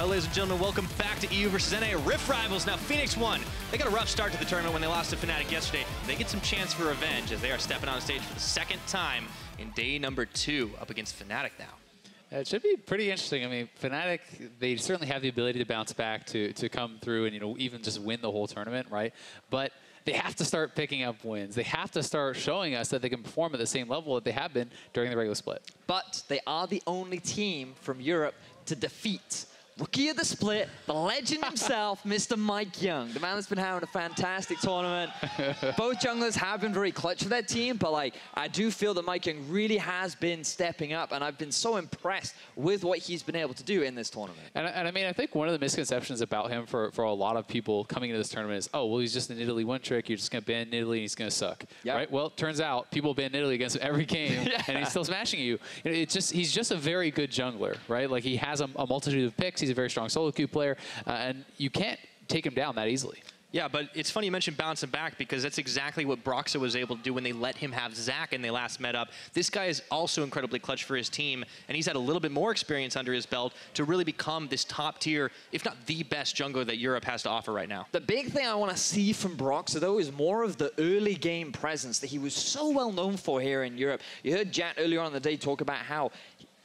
Ladies and gentlemen, welcome back to EU versus NA Rift Rivals. Now, Phoenix won. They got a rough start to the tournament when they lost to Fnatic yesterday. They get some chance for revenge as they are stepping on stage for the second time in day number 2 up against Fnatic now. It should be pretty interesting. I mean, Fnatic, they certainly have the ability to bounce back, to come through and, even just win the whole tournament, right? But they have to start picking up wins. They have to start showing us that they can perform at the same level that they have been during the regular split. But they are the only team from Europe to defeat Rookie of the Split, the legend himself, Mr. Mike Young. The man that's been having a fantastic tournament. Both junglers have been very clutch for their team, but I do feel that Mike Young really has been stepping up, and I've been so impressed with what he's been able to do in this tournament. And I mean, I think one of the misconceptions about him for a lot of people coming into this tournament is, oh, well, he's just an Italy one trick. You're just going to ban Italy and he's going to suck. Yep. Right? Well, turns out people ban Italy against every game, and he's still smashing you. He's just a very good jungler, right? Like, he has a multitude of picks. He's a very strong solo queue player, and you can't take him down that easily. Yeah, but it's funny you mentioned bouncing back because that's exactly what Broxa was able to do when they let him have Zach and they last met up. This guy is also incredibly clutch for his team, and he's had a little bit more experience under his belt to really become this top tier, if not the best jungler that Europe has to offer right now. The big thing I want to see from Broxa, though, is more of the early game presence that he was so well known for here in Europe. You heard Jat earlier on in the day talk about how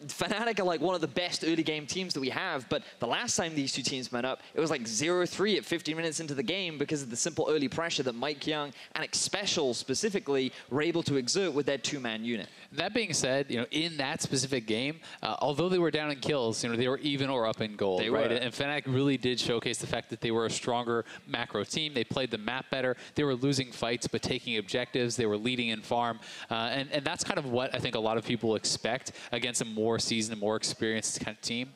Fnatic are like one of the best early game teams that we have, but the last time these two teams met up, it was like 0-3 at 15 minutes into the game because of the simple early pressure that Mike Young and Xpecial specifically were able to exert with their two-man unit. That being said, in that specific game, although they were down in kills, they were even or up in gold, right? And Fnatic really did showcase the fact that they were a stronger macro team. They played the map better. They were losing fights but taking objectives. They were leading in farm, and that's kind of what I think a lot of people expect against a more seasoned, more experienced kind of team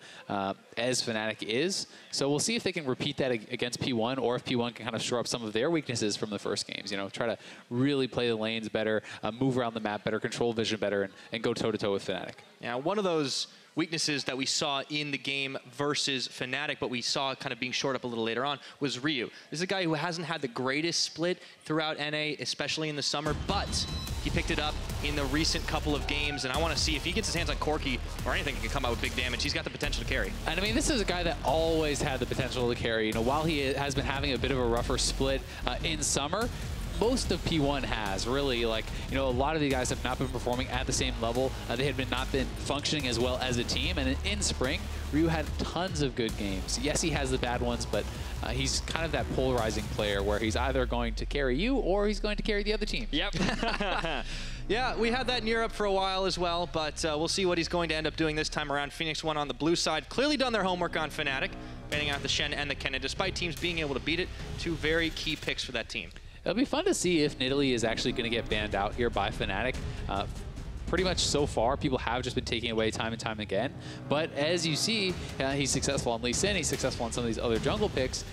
as Fnatic is. So we'll see if they can repeat that against P1, or if P1 can kind of shore up some of their weaknesses from the first games. Try to really play the lanes better, move around the map better, control vision better, and go toe-to-toe with Fnatic. Yeah, one of those weaknesses that we saw in the game versus Fnatic, but we saw kind of being shored up a little later on, was Ryu. This is a guy who hasn't had the greatest split throughout NA, especially in the summer, but he picked it up in the recent couple of games, and I want to see if he gets his hands on Corki or anything that can come out with big damage. He's got the potential to carry. And I mean, this is a guy that always had the potential to carry. While he has been having a bit of a rougher split in summer, most of P1 has really, a lot of the guys have not been performing at the same level. They had not been functioning as well as a team. And in spring, Ryu had tons of good games. Yes, he has the bad ones, but he's kind of that polarizing player where he's either going to carry you or he's going to carry the other team. Yep. Yeah, we had that in Europe for a while as well, but we'll see what he's going to end up doing this time around. Phoenix won on the blue side. Clearly done their homework on Fnatic, banning out the Shen and the Ken, and despite teams being able to beat it, two very key picks for that team. It'll be fun to see if Italy is actually going to get banned out here by Fnatic. Pretty much so far, people have just been taking away time and time again. But as you see, he's successful on Lee Sin, he's successful on some of these other jungle picks.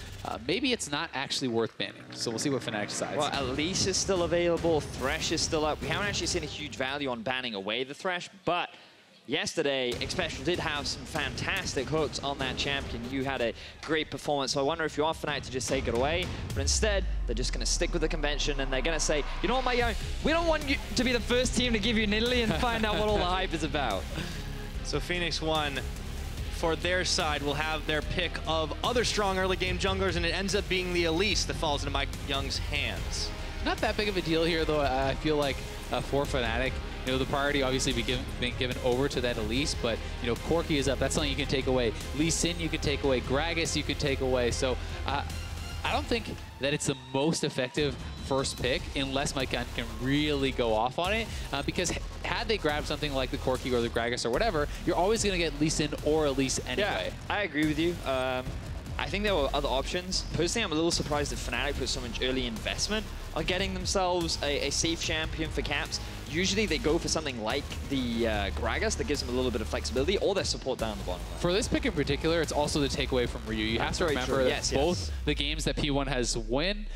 Maybe it's not actually worth banning. So we'll see what Fnatic decides. Well, Elise is still available, Thresh is still up. We haven't actually seen a huge value on banning away the Thresh, but yesterday, Xpecial did have some fantastic hooks on that champion. You had a great performance, so I wonder if you are Fnatic to just take it away. But instead, they're just going to stick with the convention, and they're going to say, you know what, Mike Young, we don't want you to be the first team to give you Italy and find out what all the hype is about. So Phoenix won. For their side, will have their pick of other strong early game junglers, and it ends up being the Elise that falls into Mike Young's hands. Not that big of a deal here, though. I feel like for Fnatic, the priority obviously being given over to that Elise, but Corki is up. That's something you can take away. Lee Sin you can take away. Gragas you can take away. So I don't think that it's the most effective first pick unless Mike Young can really go off on it, because had they grabbed something like the Corki or the Gragas or whatever, you're always going to get Lee Sin or Elise anyway. Yeah, I agree with you. I think there were other options. Personally, I'm a little surprised that Fnatic put so much early investment on getting themselves a safe champion for caps. Usually they go for something like the Gragas that gives them a little bit of flexibility, or their support down the bottom. For this pick in particular, it's also the takeaway from Ryu. You have to remember that both the games that P1 has won,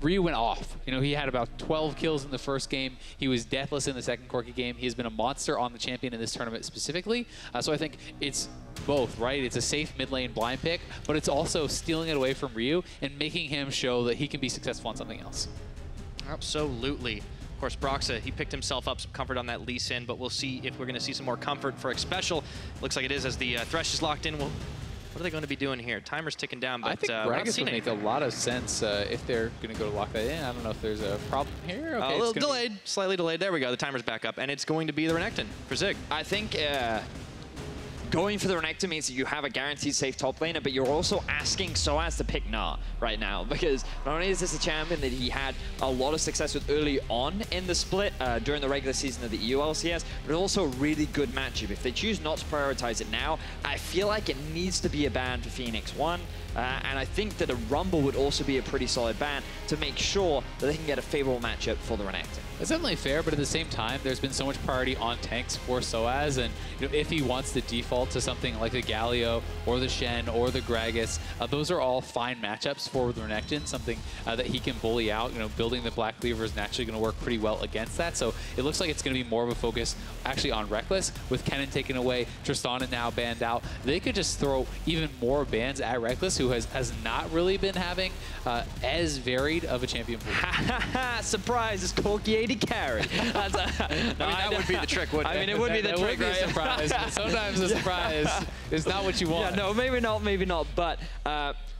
Ryu went off. He had about 12 kills in the first game. He was deathless in the second Corki game. He has been a monster on the champion in this tournament specifically. So I think it's both, right? It's a safe mid lane blind pick, but it's also stealing it away from Ryu and making him show that he can be successful on something else. Absolutely. Of course, Broxa, he picked himself up some comfort on that Lee Sin, but we'll see if we're going to see some more comfort for Xpecial. Looks like it is as the Thresh is locked in. We'll What are they going to be doing here? Timer's ticking down, but I think Gragas would make a lot of sense if they're going to go to lock that in. I don't know if there's a problem here. Okay, a little delayed, slightly delayed. There we go. The timer's back up, and it's going to be the Renekton for Zig. I think going for the Renekton means that you have a guaranteed safe top laner, but you're also asking Soaz to pick Gnar right now, because not only is this a champion that he had a lot of success with early on in the split during the regular season of the EU LCS, but also a really good matchup. If they choose not to prioritize it now, I feel like it needs to be a ban for Phoenix 1. And I think that a Rumble would also be a pretty solid ban to make sure that they can get a favorable matchup for the Renekton. It's definitely fair, but at the same time, there's been so much priority on tanks for Soaz, and if he wants to default to something like the Galio or the Shen or the Gragas, those are all fine matchups for the Renekton, something that he can bully out. Building the Black Cleaver is naturally going to work pretty well against that, so it looks like it's going to be more of a focus actually on Reckless, with Kennen taken away, Tristana now banned out. They could just throw even more bans at Reckless, who has not really been having as varied of a champion pool. Surprise, it's Corki 80 carry. That would be the trick, wouldn't it? I mean, it would be the trick, right? A surprise. Sometimes a surprise is not what you want. Yeah, no, maybe not. But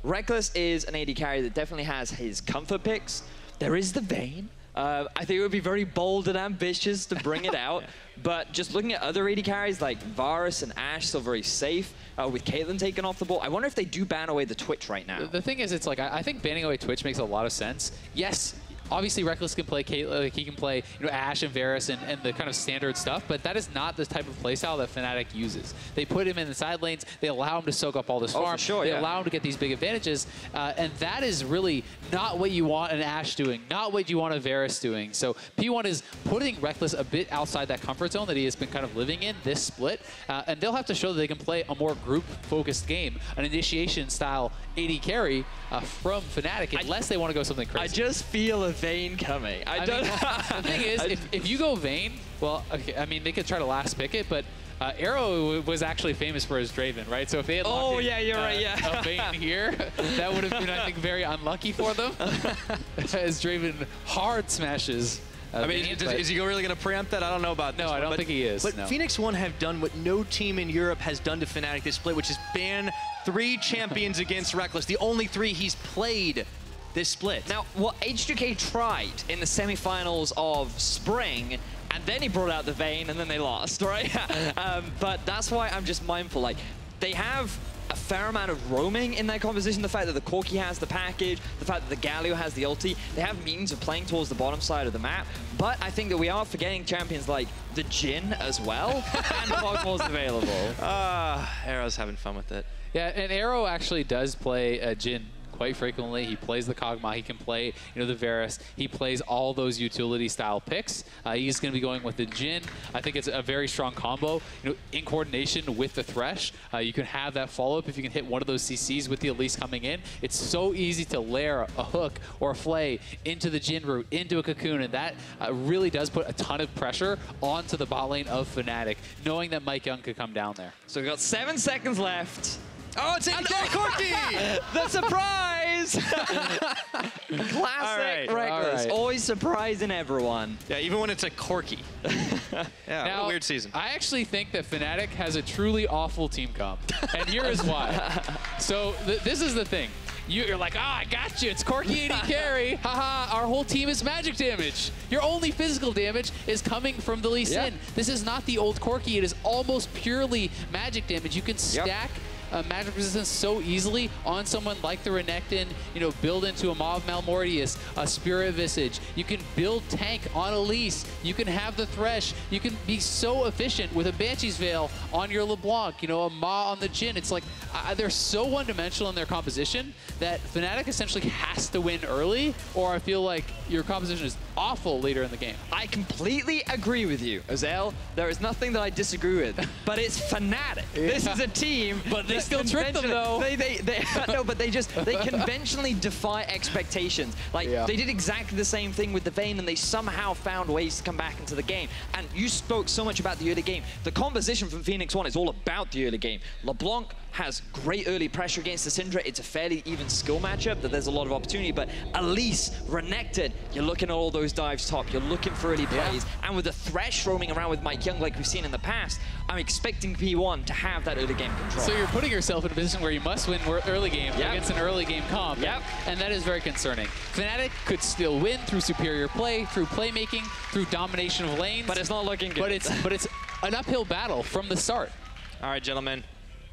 Reckless is an AD carry that definitely has his comfort picks. There is the Vayne. I think it would be very bold and ambitious to bring it out. But just looking at other AD carries like Varus and Ashe, still very safe. With Caitlyn taken off the ball, I wonder if they do ban away the Twitch right now. The thing is, it's like, I think banning away Twitch makes a lot of sense. Yes, obviously Reckless can play Caitlyn, like he can play Ashe and Varus and the kind of standard stuff, but that is not the type of playstyle that Fnatic uses. They put him in the side lanes, they allow him to soak up all this farm, sure, they allow him to get these big advantages, and that is really not what you want an Ashe doing, not what you want a Varus doing. So P1 is putting Reckless a bit outside that comfort zone that he has been kind of living in this split, and they'll have to show that they can play a more group-focused game, an initiation-style AD carry from Fnatic, unless they want to go something crazy. I just feel a Vayne coming. I don't. The thing is, if you go Vayne, well, okay, I mean, they could try to last pick it, but Arrow was actually famous for his Draven, right? So if they had locked in, you're right, yeah. a Vayne here, that would have been, I think, very unlucky for them, as Draven hard smashes. I mean, is he really going to preempt that? I don't know about this. No, I don't think he is. But no. Phoenix 1 have done what no team in Europe has done to Fnatic this split, which is ban 3 champions against Reckless. The only 3 he's played this split. Now, what H2K tried in the semifinals of Spring, and then he brought out the Vayne, and then they lost, right? But that's why I'm just mindful. Like, they have a fair amount of roaming in their composition. The fact that the Corki has the package, the fact that the Galio has the ulti, they have means of playing towards the bottom side of the map. But I think that we are forgetting champions like the Jhin as well, and Fogmore's available. Arrow's having fun with it. Yeah, and Arrow actually does play Jhin quite frequently. He plays the Kog'Maw, he can play the Varus, he plays all those utility style picks. He's going to be going with the Jhin. I think it's a very strong combo, in coordination with the Thresh. You can have that follow-up if you can hit one of those CCs with the Elise coming in. It's so easy to layer a hook or a flay into the Jhin route, into a Cocoon, and that really does put a ton of pressure onto the bot lane of Fnatic, knowing that Mike Young could come down there. So we've got 7 seconds left. Oh, it's AD Corki! The surprise! Classic Reckless. Always surprising everyone. Yeah, even when it's a Corki. Yeah, now, what a weird season. I actually think that Fnatic has a truly awful team comp. And here is why. So this is the thing. You're like, I got you. It's Corki 80 carry. Haha, our whole team is magic damage. Your only physical damage is coming from the Lee Sin. This is not the old Corki. It is almost purely magic damage. You can stack magic resistance so easily on someone like the Renekton, build into a Maw of Malmortius, a Spirit Visage. You can build tank on Elise. You can have the Thresh. You can be so efficient with a Banshee's Veil on your LeBlanc, a Maw on the Jhin. It's like, they're so one-dimensional in their composition that Fnatic essentially has to win early, or I feel like your composition is awful later in the game. I completely agree with you, Azel. There is nothing that I disagree with, but it's Fnatic. This is a team, but they still trick them though. No, but they conventionally defy expectations. Like they did exactly the same thing with the Vayne, and they somehow found ways to come back into the game. And you spoke so much about the early game. The composition from Phoenix 1 is all about the early game. LeBlanc, has great early pressure against the Syndra. It's a fairly even skill matchup that there's a lot of opportunity, but Elise, Renekton, you're looking at all those dives top, you're looking for early plays, and with the Thresh roaming around with Mike Young like we've seen in the past, I'm expecting P1 to have that early game control. So you're putting yourself in a position where you must win early game against an early game comp, and that is very concerning. Fnatic could still win through superior play, through playmaking, through domination of lanes. But it's not looking good. But it's an uphill battle from the start. All right, gentlemen.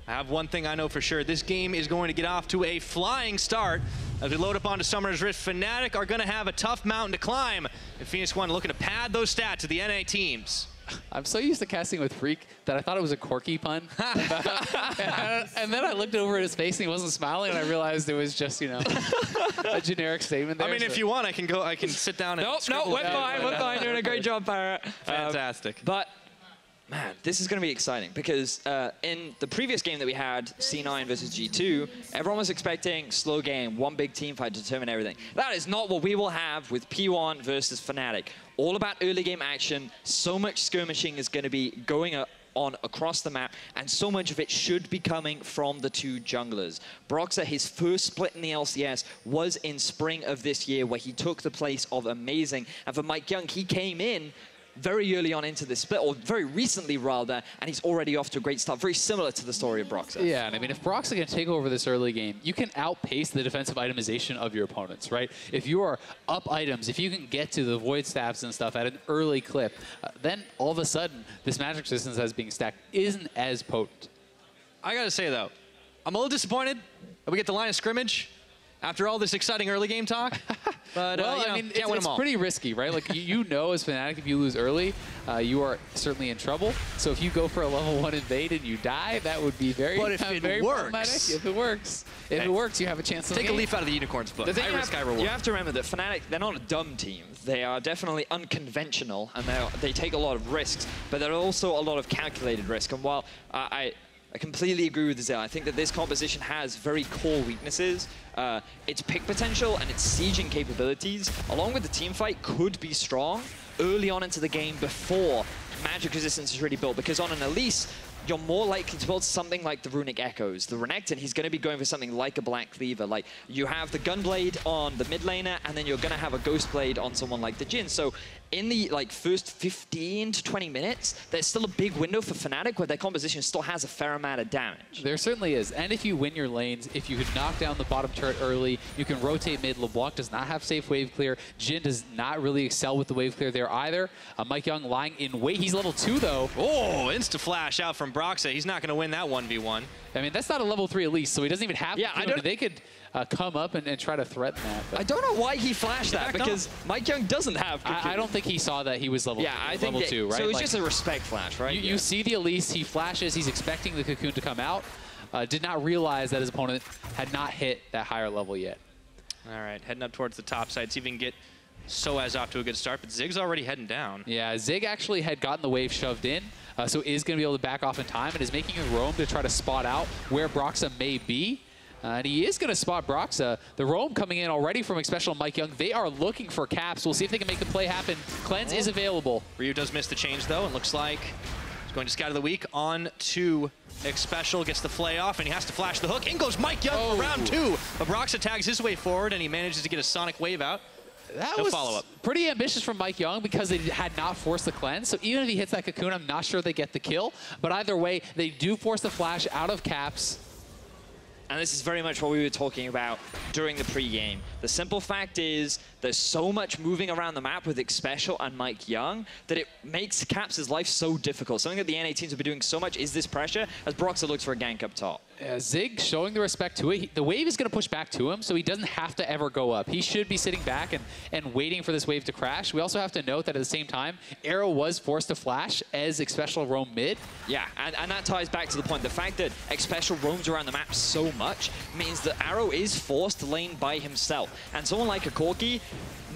I have one thing I know for sure. This game is going to get off to a flying start. As we load up onto Summoner's Rift, Fnatic are going to have a tough mountain to climb. And Phoenix One looking to pad those stats of the NA teams. I'm so used to casting with Freak that I thought it was a quirky pun. And then I looked over at his face and he wasn't smiling, and I realized it was just, you know, a generic statement there. I mean, if you want, I can sit down and Nope, we're fine, doing a great job, Parrot. Fantastic. But man, this is going to be exciting because in the previous game that we had, C9 versus G2, everyone was expecting slow game, one big team fight to determine everything. That is not what we will have with P1 versus Fnatic. All about early game action. So much skirmishing is going to be going on across the map, and so much of it should be coming from the two junglers. Broxah, his first split in the LCS was in spring of this year, where he took the place of Amazing. And for Mike Young, he came in very early on into this split, or very recently rather, and he's already off to a great start. Very similar to the story of Broxah. Yeah, and I mean, if Broxah can take over this early game, you can outpace the defensive itemization of your opponents, right? If you are up items, if you can get to the void staffs and stuff at an early clip, then all of a sudden, this magic resistance that's being stacked isn't as potent. I gotta say though, I'm a little disappointed that we get the line of scrimmage after all this exciting early game talk. But, well, I mean, it's pretty risky, right? Like, you know as Fnatic, if you lose early, you are certainly in trouble. So if you go for a level 1 invade and you die, that would be very problematic. If it works. If it works, you have a chance to take a leaf out of the unicorn's book. High risk, high reward. You have to remember that Fnatic, they're not a dumb team. They are definitely unconventional, and they take a lot of risks, but there are also a lot of calculated risk. And while I completely agree with Zell. I think that this composition has very core weaknesses. Its pick potential and its sieging capabilities, along with the team fight, could be strong early on into the game before magic resistance is really built. Because on an Elise, you're more likely to build something like the Runic Echoes. The Renekton, he's going to be going for something like a Black Cleaver. Like, you have the Gunblade on the mid laner, and then you're going to have a Ghost Blade on someone like the Jhin. So in the first 15 to 20 minutes, there's still a big window for Fnatic where their composition still has a fair amount of damage. There certainly is. And if you win your lanes, if you could knock down the bottom turret early, you can rotate mid. LeBlanc does not have safe wave clear. Jhin does not really excel with the wave clear there either. Mike Young lying in wait. He's level 2 though. Oh, insta-flash out from Broxah. He's not going to win that 1v1. I mean, that's not a level 3 Elise, so he doesn't even have to. They could come up and try to threaten that. But I don't know why he flashed that, because Mike Young doesn't have I don't think he saw that he was level, level 2, right? So it's just a respect flash, right? You see the Elise, he flashes, he's expecting the cocoon to come out. Did not realize that his opponent had not hit that higher level yet. All right, heading up towards the top side. See if we can get Soaz off to a good start, but Zig's already heading down. Yeah, Zig actually had gotten the wave shoved in, so is going to be able to back off in time and is making a roam to try to spot out where Broxah may be. And he is going to spot Broxah. The roam coming in already from Xpecial and Mike Young. They are looking for caps. We'll see if they can make the play happen. Cleanse is available. Ryu does miss the change, though, and looks like he's going to Scout of the Week on to Xpecial. Gets the flay off, and he has to flash the hook. In goes Mike Young for round 2. But Broxah tags his way forward, and he manages to get a Sonic Wave out. That was pretty ambitious from Mike Young because they had not forced the cleanse. So even if he hits that cocoon, I'm not sure they get the kill. But either way, they do force the flash out of caps. And this is very much what we were talking about during the pregame. The simple fact is there's so much moving around the map with Xpecial and Mike Young that it makes Caps' life so difficult. Something that the NA teams have been doing so much is this pressure as Broxah looks for a gank up top. Zig showing the respect to it. The wave is going to push back to him, so he doesn't have to ever go up. He should be sitting back and waiting for this wave to crash. We also have to note that at the same time, Arrow was forced to flash as Xpecial roam mid. Yeah, and that ties back to the point. The fact that Xpecial roams around the map so much means that Arrow is forced to lane by himself. And someone like a Corki,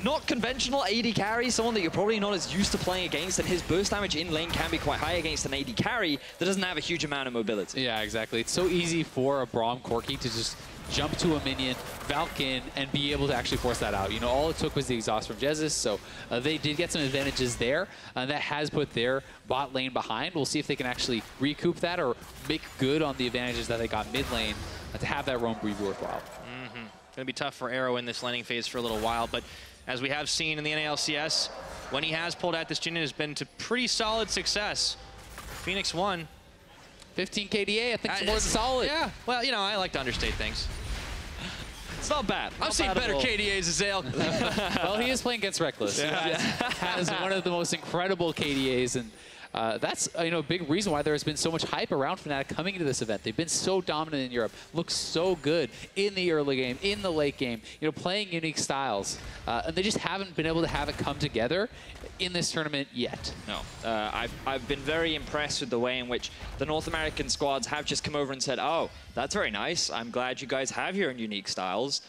not conventional AD carry, someone that you're probably not as used to playing against, and his burst damage in lane can be quite high against an AD carry that doesn't have a huge amount of mobility. Yeah, exactly. It's so easy for a Braum Corki to just jump to a minion, Valk in, and be able to actually force that out. You know, all it took was the exhaust from Jesus, so they did get some advantages there, and that has put their bot lane behind. We'll see if they can actually recoup that or make good on the advantages that they got mid lane to have that roam breed worthwhile. Going to be tough for Arrow in this laning phase for a little while, but as we have seen in the NALCS, when he has pulled out this Jhin, it has been to pretty solid success. Phoenix won. 15 KDA, I think it's more than solid. Yeah, well, you know, I like to understate things. It's not bad. I've seen better KDAs, Azale. Well, he is playing against Reckless. Yeah. Has one of the most incredible KDAs, and that's a big reason why there has been so much hype around Fnatic coming into this event. They've been so dominant in Europe, look so good in the early game, in the late game, playing unique styles, and they just haven't been able to have it come together in this tournament yet. No, I've been very impressed with the way in which the North American squads have just come over and said, oh, that's very nice. I'm glad you guys have your own unique styles.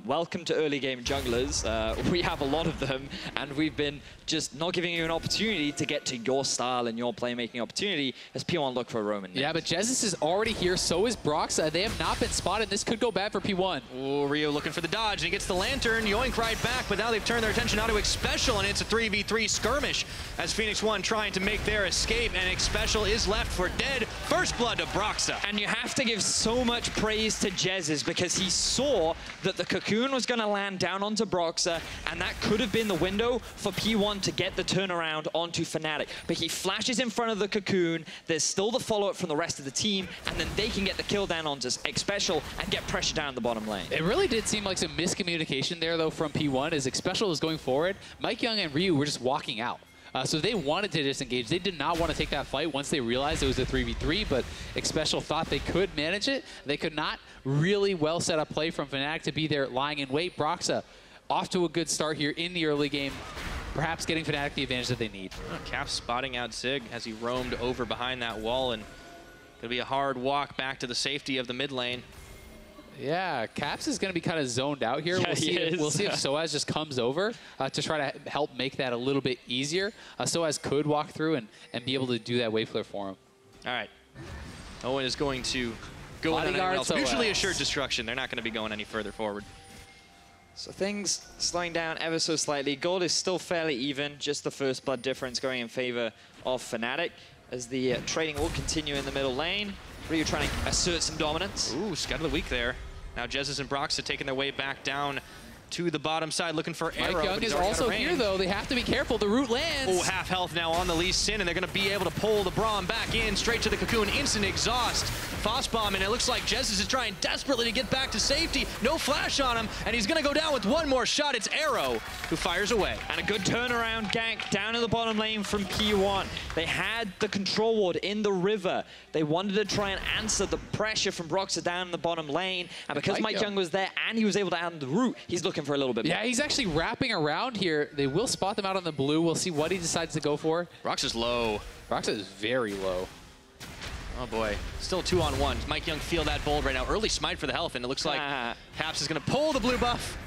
Welcome to early game junglers. We have a lot of them, and we've been just not giving you an opportunity to get to your style and your playmaking opportunity as P1 look for a Roman. Yeah, but Jesus is already here. So is Brox. They have not been spotted. This could go bad for P1. Oh, Rio looking for the dodge, and he gets the lantern. Yoink right back, but now they've turned their attention onto Xpecial, and it's a 3v3 skirmish as Phoenix 1 trying to make their escape, and Xpecial is left for dead. First blood to Broxa. And you have to give so much praise to Jesus because he saw that the cocoon was going to land down onto Broxa, and that could have been the window for P1 to get the turnaround onto Fnatic. But he flashes in front of the cocoon, there's still the follow-up from the rest of the team, and then they can get the kill down onto Xpecial and get pressure down the bottom lane. It really did seem like some miscommunication there, though, from P1 as Xpecial was going forward. Mike Young and Ryu were just walking out. So they wanted to disengage. They did not want to take that fight once they realized it was a 3v3, but Xpecial thought they could manage it. They could not. Really well set up play from Fnatic to be there lying in wait. Broxa off to a good start here in the early game, perhaps getting Fnatic the advantage that they need. Cap spotting out Zig as he roamed over behind that wall, and gonna be a hard walk back to the safety of the mid lane. Yeah, Caps is going to be kind of zoned out here. Yeah, we'll see if Soaz just comes over to try to help make that a little bit easier. Soaz could walk through and be able to do that wave flare for him. All right. Owen is going to go on anyone else. Mutually assured destruction. They're not going to be going any further forward. So things slowing down ever so slightly. Gold is still fairly even, just the first blood difference going in favor of Fnatic as the trading will continue in the middle lane. Ryu trying to assert some dominance. Ooh, Scud of the Week there. Now Jesus and Brox are taking their way back down to the bottom side, looking for Arrow. Mike Young is also here, though. They have to be careful. The root lands. Oh, half health now on the Lee Sin, and they're going to be able to pull the Braum back in, straight to the cocoon. Instant exhaust. Phosbomb, and it looks like Jesus is trying desperately to get back to safety. No flash on him, and he's going to go down with one more shot. It's Arrow who fires away. And a good turnaround gank down in the bottom lane from P1. They had the control ward in the river. They wanted to try and answer the pressure from Broxa down in the bottom lane, and because Mike Young was there and he was able to add the root, he's looking for a little bit more. Yeah, he's actually wrapping around here. They will spot them out on the blue. We'll see what he decides to go for. Brox is low. Brox is very low. Oh boy, still 2-on-1. Mike Young feel that bold right now. Early smite for the health, and it looks like Caps is going to pull the blue buff.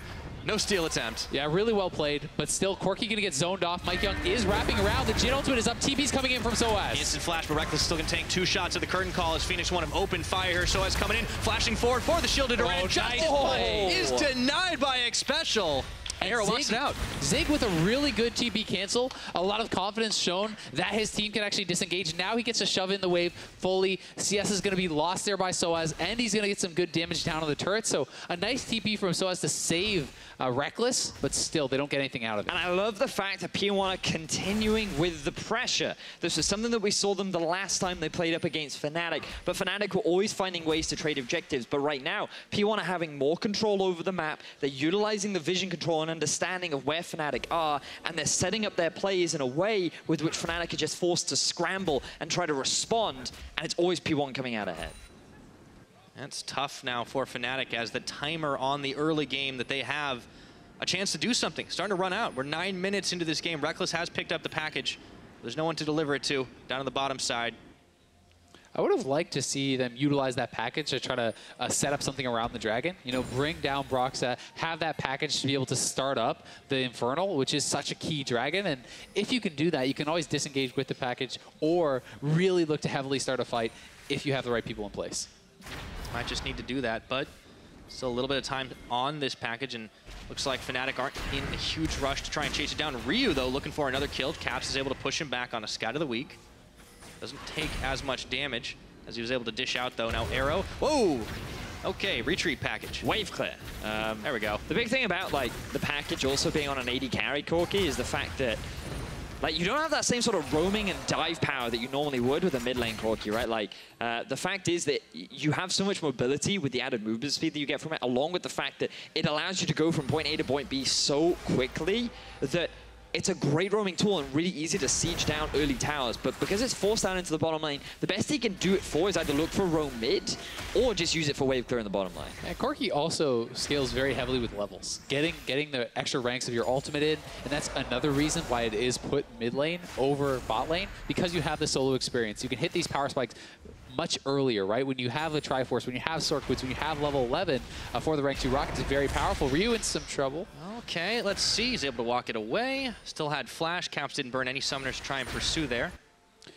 No steal attempt. Yeah, really well played, but still Corki going to get zoned off. Mike Young is wrapping around. The Jhin ultimate is up. TP's coming in from Soaz. Instant flash, but Reckless still going to take 2 shots at the curtain call as Phoenix 1 have opened fire here. Soaz coming in, flashing forward for the shielded Durant. Justice play is denied by Xpecial. Arrow walks it out. Zig with a really good TP cancel. A lot of confidence shown that his team can actually disengage. Now he gets to shove in the wave fully. CS is going to be lost there by Soaz, and he's going to get some good damage down on the turret. So a nice TP from Soaz to save Reckless, but still, they don't get anything out of it. And I love the fact that P1 are continuing with the pressure. This is something that we saw them the last time they played up against Fnatic, but Fnatic were always finding ways to trade objectives. But right now, P1 are having more control over the map. They're utilizing the vision control and understanding of where Fnatic are, and they're setting up their plays in a way with which Fnatic are just forced to scramble and try to respond, and it's always P1 coming out ahead. That's tough now for Fnatic as the timer on the early game that they have a chance to do something. Starting to run out. We're 9 minutes into this game. Reckless has picked up the package. There's no one to deliver it to down on the bottom side. I would have liked to see them utilize that package to try to set up something around the dragon. You know, bring down Broxa, have that package to be able to start up the Infernal, which is such a key dragon. And if you can do that, you can always disengage with the package or really look to heavily start a fight if you have the right people in place. Might just need to do that, but Still a little bit of time on this package, and looks like Fnatic aren't in a huge rush to try and chase it down. Ryu, though, looking for another kill. Caps is able to push him back on a Scout of the Week. Doesn't take as much damage as he was able to dish out, though. Now Arrow. Whoa! Okay, retreat package. Wave clear. There we go. The big thing about like the package also being on an AD carry, Corki, is the fact that like you don't have that same sort of roaming and dive power that you normally would with a mid lane Corki, right? Like the fact is that you have so much mobility with the added movement speed that you get from it, along with the fact that it allows you to go from point A to point B so quickly that it's a great roaming tool and really easy to siege down early towers. But because it's forced down into the bottom lane, the best he can do it for is either look for roam mid or just use it for wave clear in the bottom lane. And Corki also scales very heavily with levels. Getting the extra ranks of your ultimate in, and that's another reason why it is put mid lane over bot lane, because you have the solo experience. You can hit these power spikes much earlier, right? When you have a Triforce, when you have Circuits, when you have level 11 for the rank 2 rockets, it's very powerful. Ryu in some trouble. Okay, let's see. He's able to walk it away. Still had flash. Caps didn't burn any summoners to try and pursue there.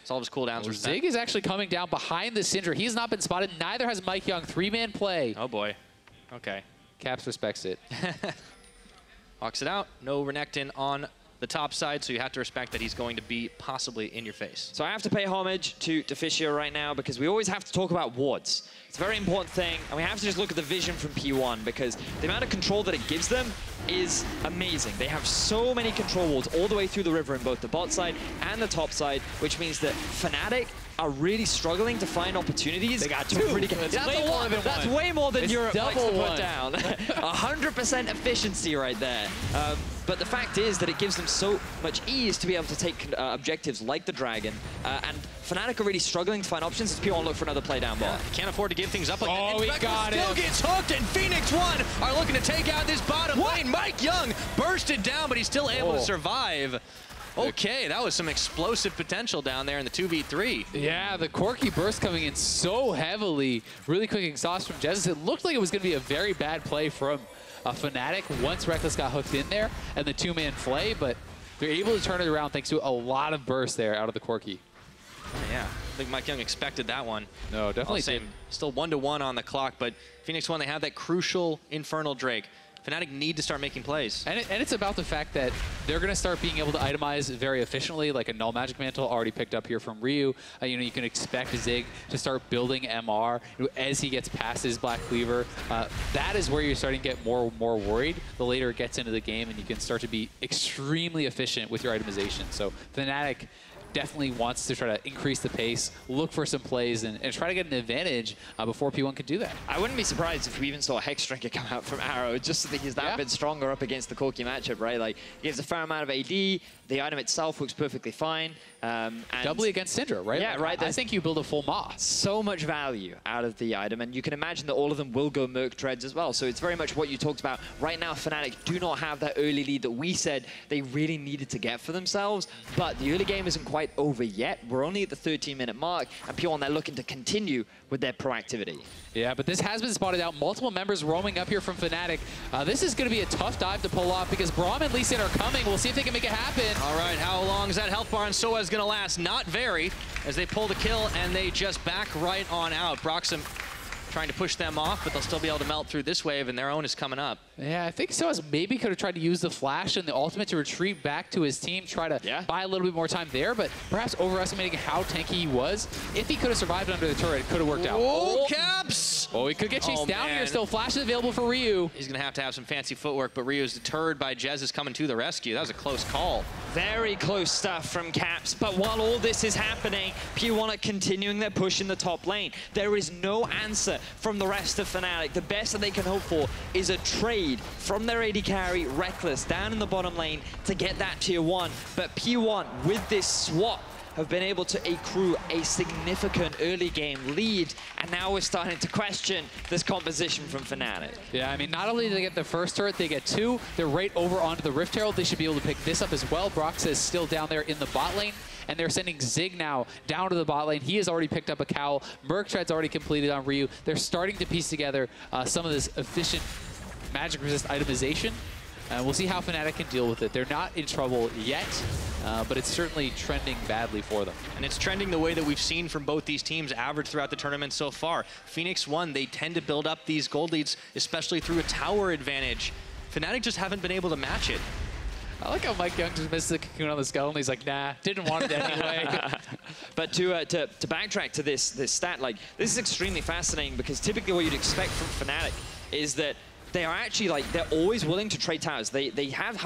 So all of his cooldowns were Zig is actually coming down behind the Syndra. He's not been spotted. Neither has Mike Young. 3-man play. Oh boy. Okay. Caps respects it. Walks it out. No Renekton on the top side, so you have to respect that he's going to be possibly in your face. So I have to pay homage to Deficio right now because we always have to talk about wards. It's a very important thing, and we have to just look at the vision from P1 because the amount of control that it gives them is amazing. They have so many control wards all the way through the river in both the bot side and the top side, which means that Fnatic are really struggling to find opportunities. They got to two. really That's way more than That's one. way more than It's Europe likes to double put one. down. 100% efficiency right there. But the fact is that it gives them so much ease to be able to take objectives like the Dragon. And Fnatic are really struggling to find options as P1 look for another play down ball. Can't afford to give things up like that. Oh, he got still it. gets hooked, and Phoenix 1 are looking to take out this bottom lane. Mike Young bursted down, but he's still able to survive. Okay, that was some explosive potential down there in the 2v3. Yeah, the Corki burst coming in so heavily. Really quick exhaust from Jesus. It looked like it was going to be a very bad play from Fnatic once Reckless got hooked in there and the 2-man play, but they're able to turn it around thanks to a lot of burst there out of the Corki. Yeah, I think Mike Young expected that one. No, definitely did. Still 1-1 on the clock, but Phoenix 1, they have that crucial Infernal Drake. Fnatic need to start making plays. And it's about the fact that they're going to start being able to itemize very efficiently, like a Null Magic Mantle already picked up here from Ryu. You know, you can expect Zig to start building MR as he gets past his Black Cleaver. That is where you're starting to get more worried the later it gets into the game, and you can start to be extremely efficient with your itemization. So Fnatic definitely wants to try to increase the pace, look for some plays, and try to get an advantage before P1 can do that. I wouldn't be surprised if we even saw a Hex Drinker come out from Arrow, just so that he's that bit stronger up against the Corki matchup, right? Like, he gives a fair amount of AD, the item itself looks perfectly fine. And doubly against Syndra, right? Yeah, right. I think you build a full Maw. So much value out of the item, and you can imagine that all of them will go Merc Treads as well. So it's very much what you talked about. Right now, Fnatic do not have that early lead that we said they really needed to get for themselves, but the early game isn't quite over yet. We're only at the 13-minute mark, and P1, they're looking to continue with their proactivity. Yeah, but this has been spotted out. Multiple members roaming up here from Fnatic. This is going to be a tough dive to pull off because Braum and Lee Sin are coming. We'll see if they can make it happen. All right, how long is that health bar on Soa's going to last? Not very, as they pull the kill, and they just back right on out. Broxham trying to push them off, but they'll still be able to melt through this wave, and their own is coming up. Yeah, I think Soaz maybe could have tried to use the flash and the ultimate to retreat back to his team, try to buy a little bit more time there, but perhaps overestimating how tanky he was. If he could have survived under the turret, it could have worked out. Oh, Caps! Oh, he could get chased down here. Still flash is available for Ryu. He's going to have some fancy footwork, but Ryu's deterred by Jez coming to the rescue. That was a close call. Very close stuff from Caps, but while all this is happening, P1 are continuing their push in the top lane. There is no answer from the rest of Fnatic. The best that they can hope for is a trade from their AD carry, Reckless, down in the bottom lane to get that tier 1. But P1, with this swap, have been able to accrue a significant early game lead, and now we're starting to question this composition from Fnatic. Yeah, I mean, not only do they get the first turret, they get 2. They're right over onto the Rift Herald. They should be able to pick this up as well. Brox is still down there in the bot lane, and they're sending Zig now down to the bot lane. He has already picked up a cowl. Merc Tread's already completed on Ryu. They're starting to piece together some of this efficient magic resist itemization. We'll see how Fnatic can deal with it. They're not in trouble yet, but it's certainly trending badly for them. And it's trending the way that we've seen from both these teams average throughout the tournament so far. Phoenix won. They tend to build up these gold leads, especially through a tower advantage. Fnatic just haven't been able to match it. I like how Mike Young just missed the cocoon on the skull, and he's like, nah, didn't want it anyway. But to backtrack to this stat, like, this is extremely fascinating because typically what you'd expect from Fnatic is that they are actually, like, they're always willing to trade towers. They have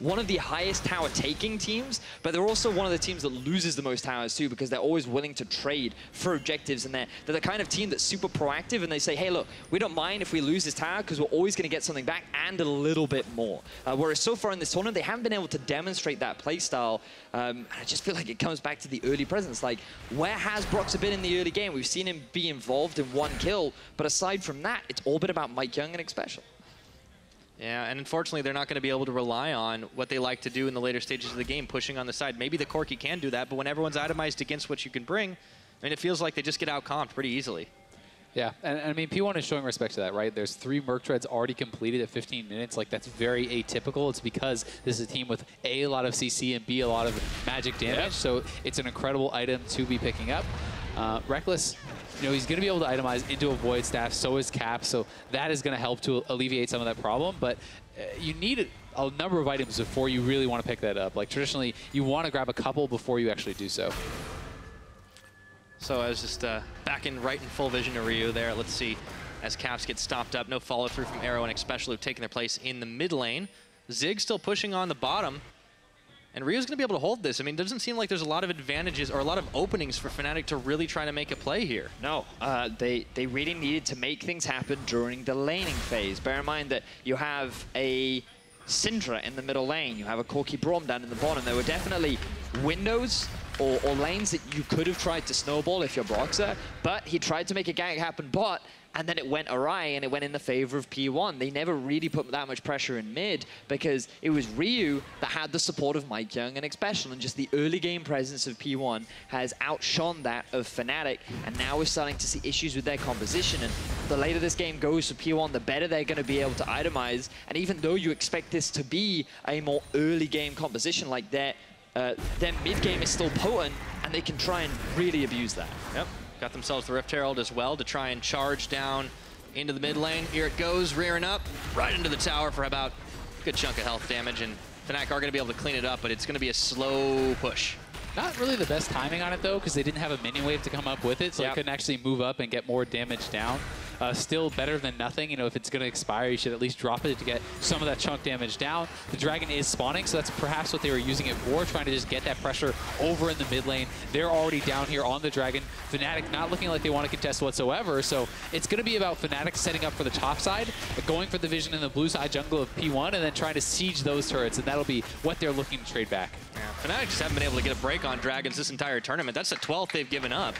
one of the highest tower taking teams, but they're also one of the teams that loses the most towers too, because they're always willing to trade for objectives, and they're the kind of team that's super proactive, and they say, hey, look, we don't mind if we lose this tower because we're always going to get something back and a little bit more. Whereas so far in this tournament, they haven't been able to demonstrate that play style. I just feel like it comes back to the early presence. Like, where has Broxah been in the early game? We've seen him be involved in one kill, but aside from that, it's all been about Mike Young and Xpecial. Yeah, and unfortunately, they're not going to be able to rely on what they like to do in the later stages of the game, pushing on the side. Maybe the Corki can do that, but when everyone's itemized against what you can bring, I mean, it feels like they just get out-comped pretty easily. Yeah, and I mean, P1 is showing respect to that, right? There's 3 Merc Treads already completed at 15 minutes. Like, that's very atypical. It's because this is a team with A, a lot of CC, and B, a lot of magic damage. Yep. So it's an incredible item to be picking up. Reckless, you know, he's going to be able to itemize into a Void Staff, so is Cap, so that is going to help to alleviate some of that problem, but you need a number of items before you really want to pick that up. Like, traditionally, you want to grab a couple before you actually do so. So I was just back in full vision to Ryu there. Let's see, as Caps get stopped up, no follow through from Arrow and Xpecial, who've taken their place in the mid lane. Zig still pushing on the bottom. And Ryu's going to be able to hold this. I mean, it doesn't seem like there's a lot of advantages or a lot of openings for Fnatic to really try to make a play here. No, they really needed to make things happen during the laning phase. Bear in mind that you have a Syndra in the middle lane. You have a Corki Braum down in the bottom. There were definitely windows or lanes that you could have tried to snowball if you're Broxah, but he tried to make a gank happen bot, and then it went awry and it went in the favor of P1. They never really put that much pressure in mid because it was Ryu that had the support of Mike Young and Xpecial, and just the early game presence of P1 has outshone that of Fnatic, and now we're starting to see issues with their composition. And the later this game goes for P1, the better they're going to be able to itemize. And even though you expect this to be a more early game composition, like their mid game is still potent, and they can try and really abuse that. Yep. Got themselves the Rift Herald as well to try and charge down into the mid lane. Here it goes, rearing up, right into the tower for about a good chunk of health damage. And Fnatic are going to be able to clean it up, but it's going to be a slow push. Not really the best timing on it, though, because they didn't have a minion wave to come up with it, so they couldn't actually move up and get more damage down. Still better than nothing. You know, if it's going to expire, you should at least drop it to get some of that chunk damage down. The Dragon is spawning, so that's perhaps what they were using it for, trying to just get that pressure over in the mid lane. They're already down here on the Dragon. Fnatic not looking like they want to contest whatsoever, so it's going to be about Fnatic setting up for the top side, going for the vision in the blue side jungle of P1, and then trying to siege those turrets, and that'll be what they're looking to trade back. Yeah, Fnatic just haven't been able to get a break on Dragons this entire tournament. That's the 12th they've given up,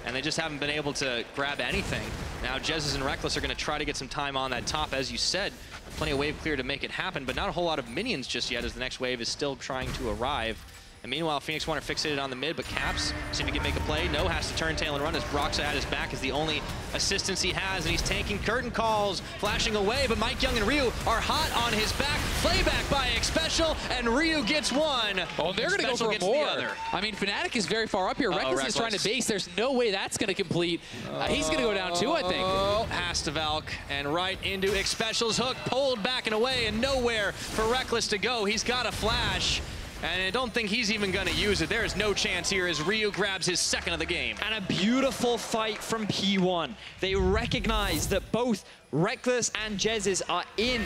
and they just haven't been able to grab anything. Now Jezz and Reckless are going to try to get some time on that top, as you said. Plenty of wave clear to make it happen, but not a whole lot of minions just yet, as the next wave is still trying to arrive. And meanwhile, Phoenix One are fixated on the mid, but Caps see if he can make a play. No, has to turn tail and run as Broxah at his back is the only assistance he has, and he's taking curtain calls, flashing away, but Mike Young and Ryu are hot on his back. Playback by Xpecial, and Ryu gets one. Oh, they're going to go for more. I mean, Fnatic is very far up here. Reckless is trying to base. There's no way that's going to complete. He's going to go down too, I think. Oh, has to Valk, and right into Xpecial's hook, pulled back and away, and nowhere for Reckless to go. He's got a flash. And I don't think he's even going to use it. There is no chance here as Ryu grabs his second of the game. And a beautiful fight from P1. They recognize that both Reckless and Jezz are in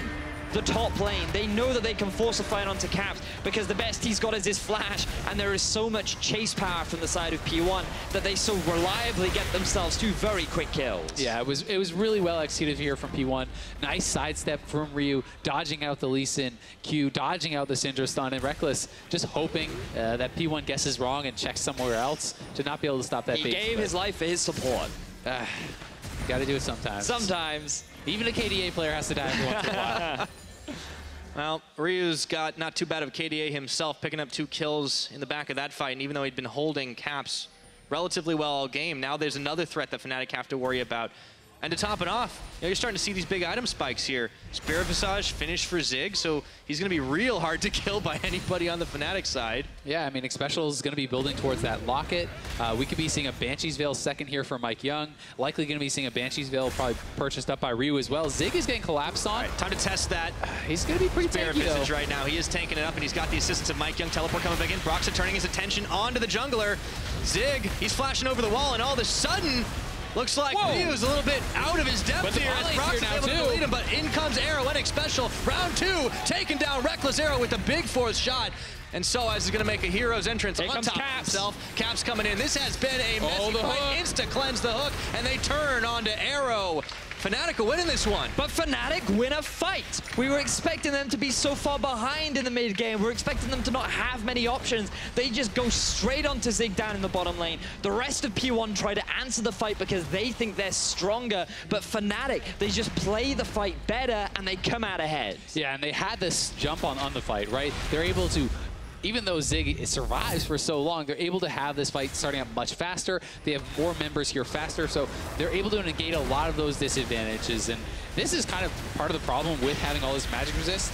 the top lane. They know that they can force a fight onto Caps because the best he's got is his flash, and there is so much chase power from the side of P1 that they so reliably get themselves 2 very quick kills. Yeah, it was really well executed here from P1. Nice sidestep from Ryu, dodging out the Lee Sin Q, dodging out the Syndra stun, and Reckless just hoping that P1 guesses wrong and checks somewhere else to not be able to stop that bait. He gave his life for his support. Got to do it sometimes. Sometimes. Even a KDA player has to die every once in a while. Well, Ryu's got not too bad of a KDA himself, picking up 2 kills in the back of that fight, and even though he'd been holding Caps relatively well all game, now there's another threat that Fnatic have to worry about And to top it off, you're starting to see these big item spikes here. Spirit Visage finished for Zig, so he's going to be real hard to kill by anybody on the Fnatic side. Yeah, I mean, Xpecial is going to be building towards that Locket. We could be seeing a Banshee's Veil second here for Mike Young. Likely going to be seeing a Banshee's Veil probably purchased up by Ryu as well. Zig is getting collapsed on. Time to test that. He's going to be pretty Spirit tanky, Visage right now. He is tanking it up, and he's got the assistance of Mike Young. Teleport coming back in. Broxa turning his attention onto the jungler. Zig, he's flashing over the wall, and all of a sudden, looks like Ryu's a little bit out of his depth here as Brox is able to lead him, but in comes Arrow and Xpecial. Round 2, taking down Reckless Arrow with a big 4th shot. And Soaz is going to make a hero's entrance on top of himself. Caps coming in. This has been a messy fight. Insta-cleanse the hook, and they turn onto Arrow. Fnatic are winning this one. But Fnatic win a fight. We were expecting them to be so far behind in the mid game. We're expecting them to not have many options. They just go straight onto Zig down in the bottom lane. The rest of P1 try to answer the fight because they think they're stronger. But Fnatic, they just play the fight better and they come out ahead. Yeah, and they had this jump on the fight, right? They're able to, even though Zig survives for so long, they're able to have this fight starting up much faster. They have more members here faster, so they're able to negate a lot of those disadvantages. And this is kind of part of the problem with having all this magic resist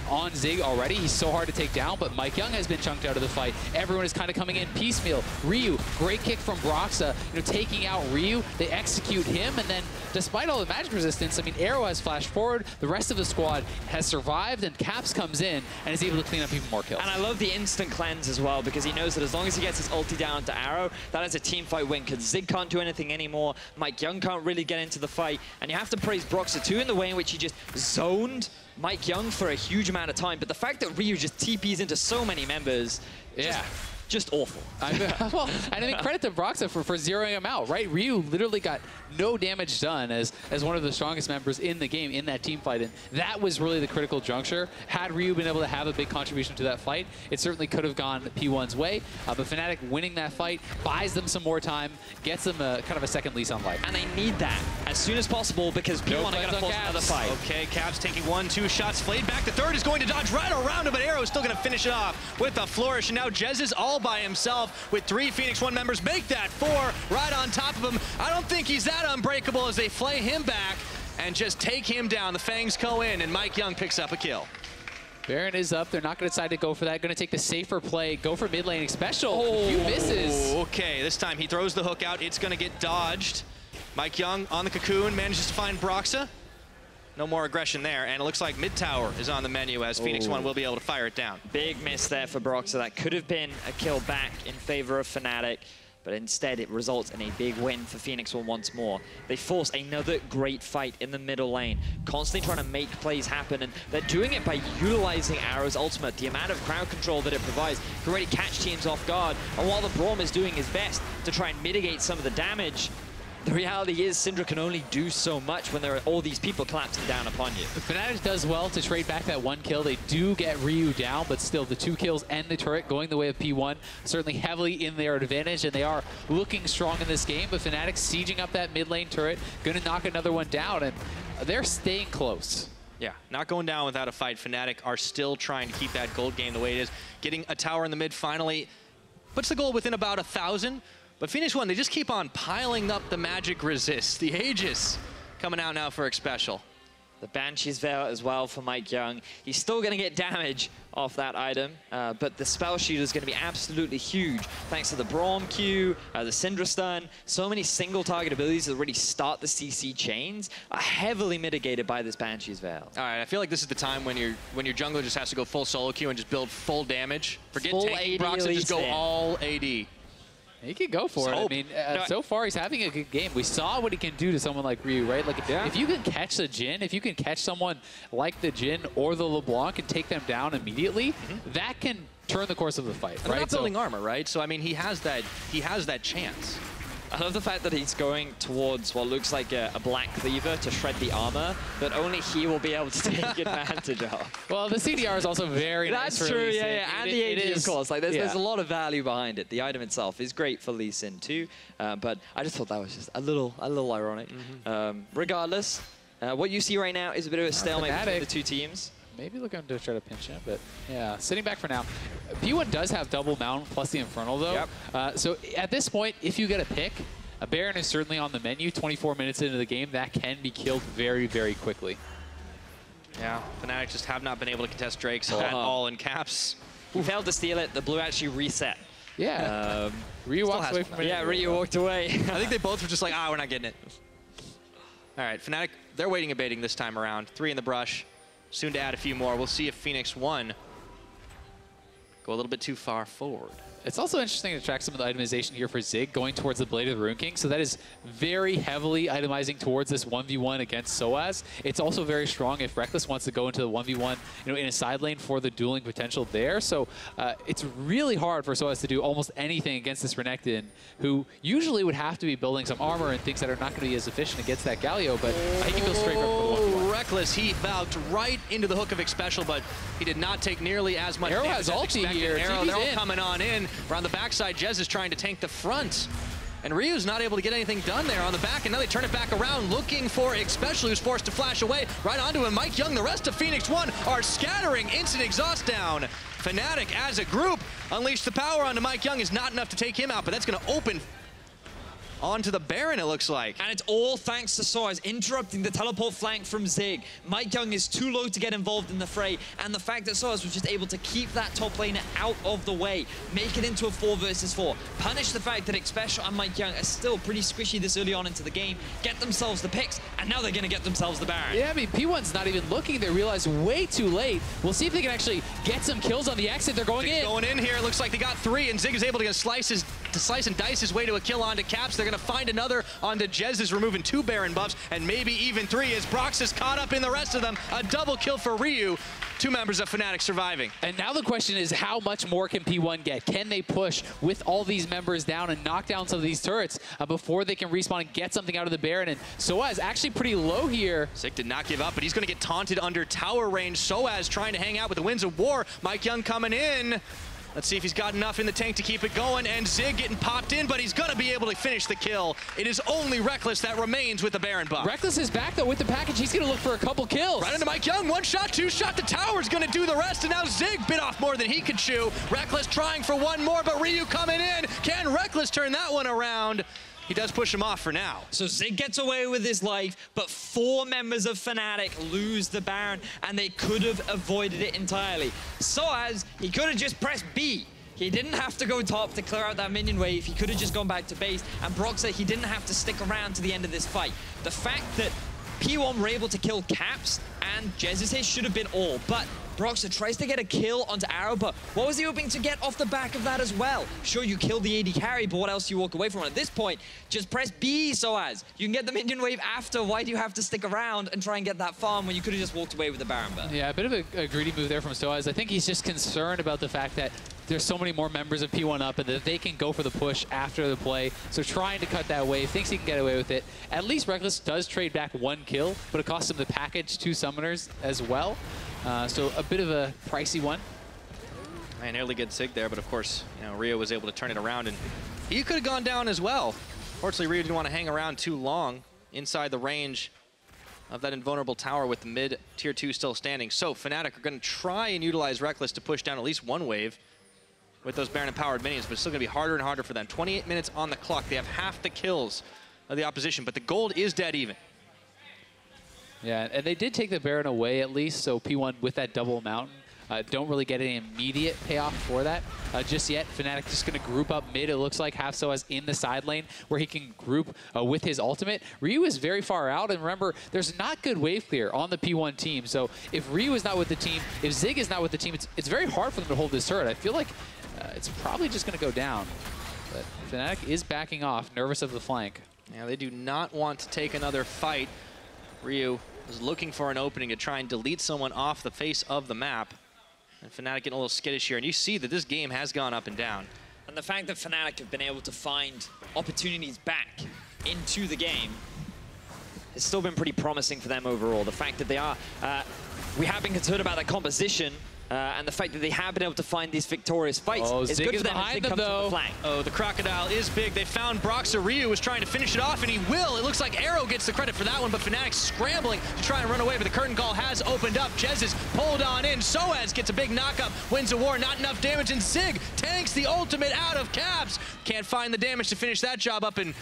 on Zig already. He's so hard to take down, but Mike Young has been chunked out of the fight. Everyone is kind of coming in piecemeal. Ryu, great kick from Broxa, taking out Ryu. They execute him, and then despite all the magic resistance, I mean, Arrow has flashed forward. The rest of the squad has survived, and Caps comes in and is able to clean up even more kills. And I love the instant cleanse as well, because he knows that as long as he gets his ulti down to Arrow, that is a team fight win, because Zig can't do anything anymore. Mike Young can't really get into the fight, and you have to praise Broxa too in the way in which he just zoned Mike Young for a huge amount of time. But the fact that Ryu just TPs into so many members, just awful. Well, and I mean, credit to Broxa for zeroing him out, right? Ryu literally got no damage done as one of the strongest members in the game in that team fight, and that was really the critical juncture. Had Ryu been able to have a big contribution to that fight, it certainly could have gone P1's way, but Fnatic winning that fight buys them some more time, gets them kind of a second lease on life. And they need that as soon as possible, because P1 are going to force another fight. Okay, Caps taking 1-2 shots. Flayed back. The third is going to dodge right around him, but Arrow is still going to finish it off with a flourish. And now Jez is all by himself with 3 Phoenix 1 members. Make that 4 right on top of him. I don't think he's that unbreakable as they flay him back and just take him down. The Fangs go in, and Mike Young picks up a kill. Baron is up. They're not going to decide to go for that. Going to take the safer play. Go for mid lane. Xpecial. A few misses. Okay, this time he throws the hook out. It's going to get dodged. Mike Young on the cocoon manages to find Broxa. No more aggression there, and it looks like mid tower is on the menu as Phoenix 1 will be able to fire it down. Big miss there for Broxa. That could have been a kill back in favor of Fnatic, but instead it results in a big win for Phoenix 1 once more. They force another great fight in the middle lane, constantly trying to make plays happen, and they're doing it by utilizing Arrow's ultimate. The amount of crowd control that it provides can really catch teams off guard, and while the Braum is doing his best to try and mitigate some of the damage, the reality is Syndra can only do so much when there are all these people collapsing down upon you. Fnatic does well to trade back that 1 kill. They do get Ryu down, but still the 2 kills and the turret going the way of P1, certainly heavily in their advantage, and they are looking strong in this game. But Fnatic sieging up that mid lane turret, going to knock another one down, and they're staying close. Yeah, not going down without a fight. Fnatic are still trying to keep that gold game the way it is. Getting a tower in the mid finally puts the goal within about 1,000. But Phoenix 1, they just keep on piling up the magic resist. The Aegis coming out now for Xpecial. The Banshee's Veil as well for Mike Young. He's still going to get damage off that item, but the Spell Shield is going to be absolutely huge thanks to the Braum Q, the Syndra Stun. So many single target abilities that really start the CC chains are heavily mitigated by this Banshee's Veil. All right, I feel like this is the time when your jungler just has to go full solo Q and just build full damage. Forget full tanking AD Brox and just go all AD. He could go for it. I mean, so far he's having a good game. We saw what he can do to someone like Ryu, right? Like, if you can catch the Jhin, if you can catch someone like the Jhin or the LeBlanc and take them down immediately, that can turn the course of the fight, right? Not building armor, right? So I mean, he has that chance. I love the fact that he's going towards what looks like a black cleaver to shred the armor that only he will be able to take advantage of. Well, the CDR is also very nice. That's true, yeah. And the AD, of course. Like, there's a lot of value behind it. The item itself is great for Lee Sin too, but I just thought that was just a little ironic. Regardless, what you see right now is a bit of a stalemate between the two teams. Maybe looking to try to pinch him, but yeah, sitting back for now. P1 does have double mount plus the Infernal though. So at this point, if you get a pick, A Baron is certainly on the menu. 24 minutes into the game, that can be killed very, very quickly. Yeah, Fnatic just have not been able to contest Drakes at all in caps. He failed to steal it. The blue actually reset. Yeah. Ryu walked away from it. Yeah, Ryu walked away. I think they both were just like, we're not getting it. All right, Fnatic, they're waiting and baiting this time around. 3 in the brush. Soon to add a few more. We'll see if Phoenix 1 go a little bit too far forward. It's also interesting to track some of the itemization here for Zig going towards the Blade of the Rune King. So that is very heavily itemizing towards this 1v1 against Soaz. It's also very strong if Rekkles wants to go into the 1v1 in a side lane for the dueling potential there. So it's really hard for Soaz to do almost anything against this Renekton, who usually would have to be building some armor and things that are not going to be as efficient against that Galio, but he can go straight from the 1v1. Rekkles, he valved right into the hook of Xpecial, but he did not take nearly as much Arrow damage has ulti here. Arrow, they're all coming on in. Around the backside, Jez is trying to tank the front. And Ryu's not able to get anything done there on the back, and now they turn it back around, looking for Xpecial, who's forced to flash away right onto him. Mike Young, the rest of Phoenix 1 are scattering instant exhaust down. Fnatic, as a group, unleash the power onto Mike Young is not enough to take him out, but that's going to open onto the Baron, it looks like. And it's all thanks to Soaz interrupting the teleport flank from Zig. Mike Young is too low to get involved in the fray, and the fact that Soaz was just able to keep that top laner out of the way, make it into a 4 versus 4, punish the fact that Xpecial and Mike Young are still pretty squishy this early on into the game, get themselves the picks, and now they're going to get themselves the Baron. Yeah, I mean, P1's not even looking. They realize way too late. We'll see if they can actually get some kills on the exit. They're going in. Going in here. It looks like they got 3, and Zig is able to slice and dice his way to a kill onto Caps. They're going to find another onto Jez, removing 2 Baron buffs, and maybe even 3 as Brox is caught up in the rest of them. A double kill for Ryu. 2 members of Fnatic surviving. And now the question is, how much more can P1 get? Can they push with all these members down and knock down some of these turrets before they can respawn and get something out of the Baron? And Soaz actually pretty low here. Zig did not give up, but he's going to get taunted under tower range. Soaz trying to hang out with the Winds of War. Mike Young coming in. Let's see if he's got enough in the tank to keep it going, and Zig getting popped in, but he's going to be able to finish the kill. It is only Rekkles that remains with the Baron buff. Rekkles is back, though, with the package. He's going to look for a couple kills. Right into Mike Young. 1 shot, 2 shot. The tower's going to do the rest, and now Zig bit off more than he could chew. Rekkles trying for 1 more, but Ryu coming in. Can Rekkles turn that one around? He does push him off for now. So Zig gets away with his life, but 4 members of Fnatic lose the Baron, and they could have avoided it entirely. Soaz, he could have just pressed B. He didn't have to go top to clear out that minion wave. He could have just gone back to base. And Brock said he didn't have to stick around to the end of this fight. The fact that P1 were able to kill Caps and Jez's hit should have been all. But Broxer tries to get a kill onto Arrow, but what was he hoping to get off the back of that as well? Sure, you killed the AD carry, but what else do you walk away from? At this point, just press B, Soaz. You can get the minion wave after. Why do you have to stick around and try and get that farm when you could have just walked away with the Baron burn? Yeah, a bit of a greedy move there from Soaz. I think he's just concerned about the fact that there's so many more members of P1 up and that they can go for the push after the play. So trying to cut that wave, thinks he can get away with it. At least Rekkles does trade back 1 kill, but it costs him the package 2 summoners as well. So a bit of a pricey one. I nearly get Zig there, but of course, Ryu was able to turn it around, and he could have gone down as well. Fortunately, Ryu didn't want to hang around too long inside the range of that invulnerable tower with the mid tier 2 still standing. So Fnatic are going to try and utilize Rekkles to push down at least 1 wave with those Baron-empowered minions, but it's still going to be harder and harder for them. 28 minutes on the clock. They have half the kills of the opposition, but the gold is dead even. Yeah, and they did take the Baron away at least, so P1 with that double mountain don't really get any immediate payoff for that just yet. Fnatic just going to group up mid, it looks like. Have Soaz in the side lane where he can group with his ultimate. Ryu is very far out, and remember, there's not good wave clear on the P1 team. So if Ryu is not with the team, if Zig is not with the team, it's very hard for them to hold this turret. I feel like it's probably just going to go down. But Fnatic is backing off, nervous of the flank. Yeah, they do not want to take another fight. Ryu is looking for an opening to try and delete someone off the face of the map. And Fnatic getting a little skittish here. And you see that this game has gone up and down. And the fact that Fnatic have been able to find opportunities back into the game has still been pretty promising for them overall. The fact that they are, we have been concerned about their composition, and the fact that they have been able to find these victorious fights is Zig good for them as they come from the flank. Oh, the Crocodile is big. They found Broxer. Ryu was trying to finish it off, and he will. It looks like Arrow gets the credit for that one, but Fnatic scrambling to try and run away, but the curtain call has opened up. Jez is pulled on in. Soaz gets a big knockup. Winds of War, not enough damage, and Zig tanks the ultimate out of Caps. Can't find the damage to finish that job up, and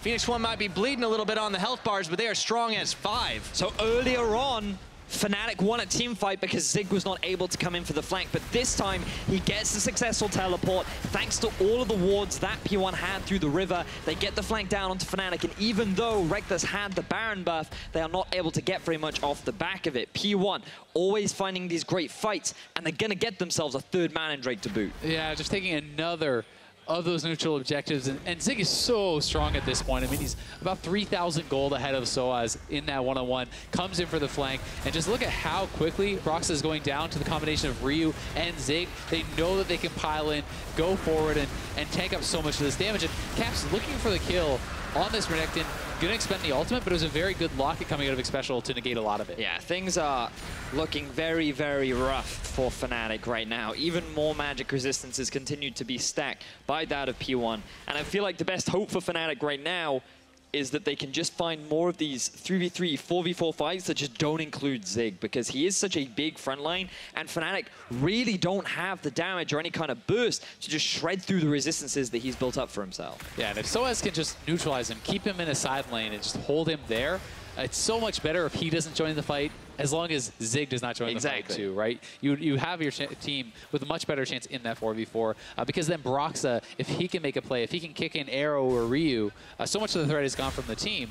Phoenix One might be bleeding a little bit on the health bars, but they are strong as 5. So earlier on, Fnatic won a team fight because Zig was not able to come in for the flank, but this time he gets the successful teleport. Thanks to all of the wards that P1 had through the river, they get the flank down onto Fnatic, and even though Reckless had the Baron buff, they are not able to get very much off the back of it. P1 always finding these great fights, and they're going to get themselves a 3rd Man Drake to boot. Yeah, just taking another of those neutral objectives, and Zig is so strong at this point. I mean, he's about 3,000 gold ahead of Soaz in that one-on-one, comes in for the flank, and just look at how quickly Brox is going down to the combination of Ryu and Zig. They know that they can pile in, go forward, and tank up so much of this damage, and Caps looking for the kill on this Renekton, gonna expend the ultimate, but it was a very good locket coming out of Xpecial to negate a lot of it. Yeah, things are looking very, very rough for Fnatic right now. Even more magic resistances continue to be stacked by that of P1. And I feel like the best hope for Fnatic right now is that they can just find more of these 3v3, 4v4 fights that just don't include Zig, because he is such a big front line, and Fnatic really don't have the damage or any kind of burst to just shred through the resistances that he's built up for himself. Yeah, and if Soaz can just neutralize him, keep him in a side lane, and just hold him there, it's so much better if he doesn't join the fight, as long as Zig does not join the fight too, right? You have your team with a much better chance in that 4v4, because then Broxa, if he can make a play, if he can kick in Arrow or Ryu, so much of the threat is gone from the team.